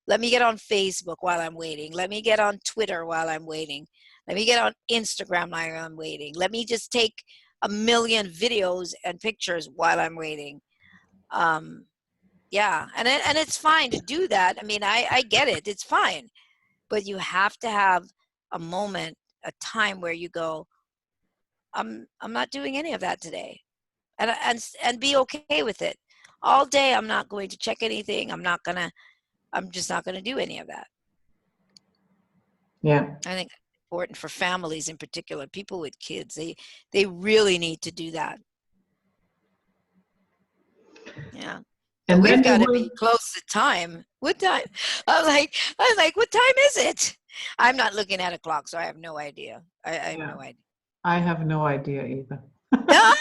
Let me get on Facebook while I'm waiting. Let me get on Twitter while I'm waiting. Let me get on Instagram while I'm waiting. Let me just take a million videos and pictures while I'm waiting. Yeah, and it's fine to do that. I mean, I get it. It's fine. But you have to have a moment, a time where you go, I'm not doing any of that today. And be okay with it. All day I'm not going to check anything. I'm just not gonna do any of that. Yeah. I think it's important for families in particular, people with kids. They really need to do that. Yeah. But And we've then you got to will, be close to time. What time? I was like, what time is it? I'm not looking at a clock, so I have no idea. I have yeah, no idea. I have no idea either. I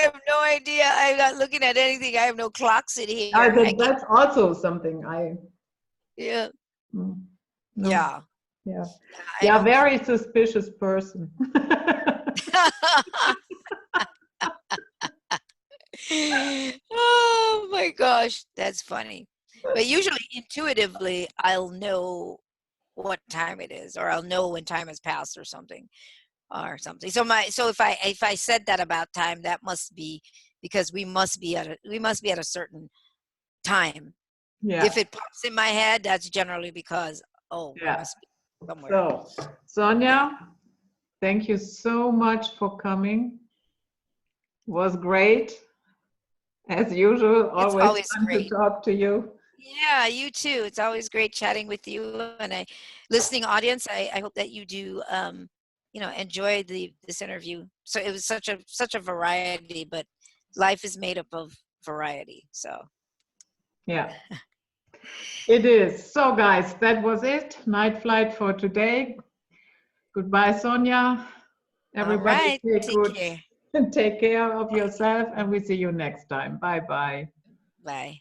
have no idea. I'm not looking at anything. I have no clocks in I here. I think can't. that's also something I, Yeah. no, Yeah. yeah, I yeah, don't. very suspicious person. Oh my gosh, that's funny. But usually intuitively, I'll know what time it is, or I'll know when time has passed or something. So if I said that about time, that must be because we must be at a certain time. Yeah, If it pops in my head, that's generally because, oh, we yeah. must be somewhere. So, Yeah. Sonia, thank you so much for coming. Was great. As usual, It's always always fun to great. talk to you. Yeah, you too. It's always great chatting with you. And listening audience, I hope that you do, enjoy this interview. So it was such a variety, but life is made up of variety. So Yeah, it is. So, guys, that was it. Night flight for today. Goodbye, Sonia. all Everybody right, take take good care. and take care of yourself, and we see you next time. Bye bye. Bye.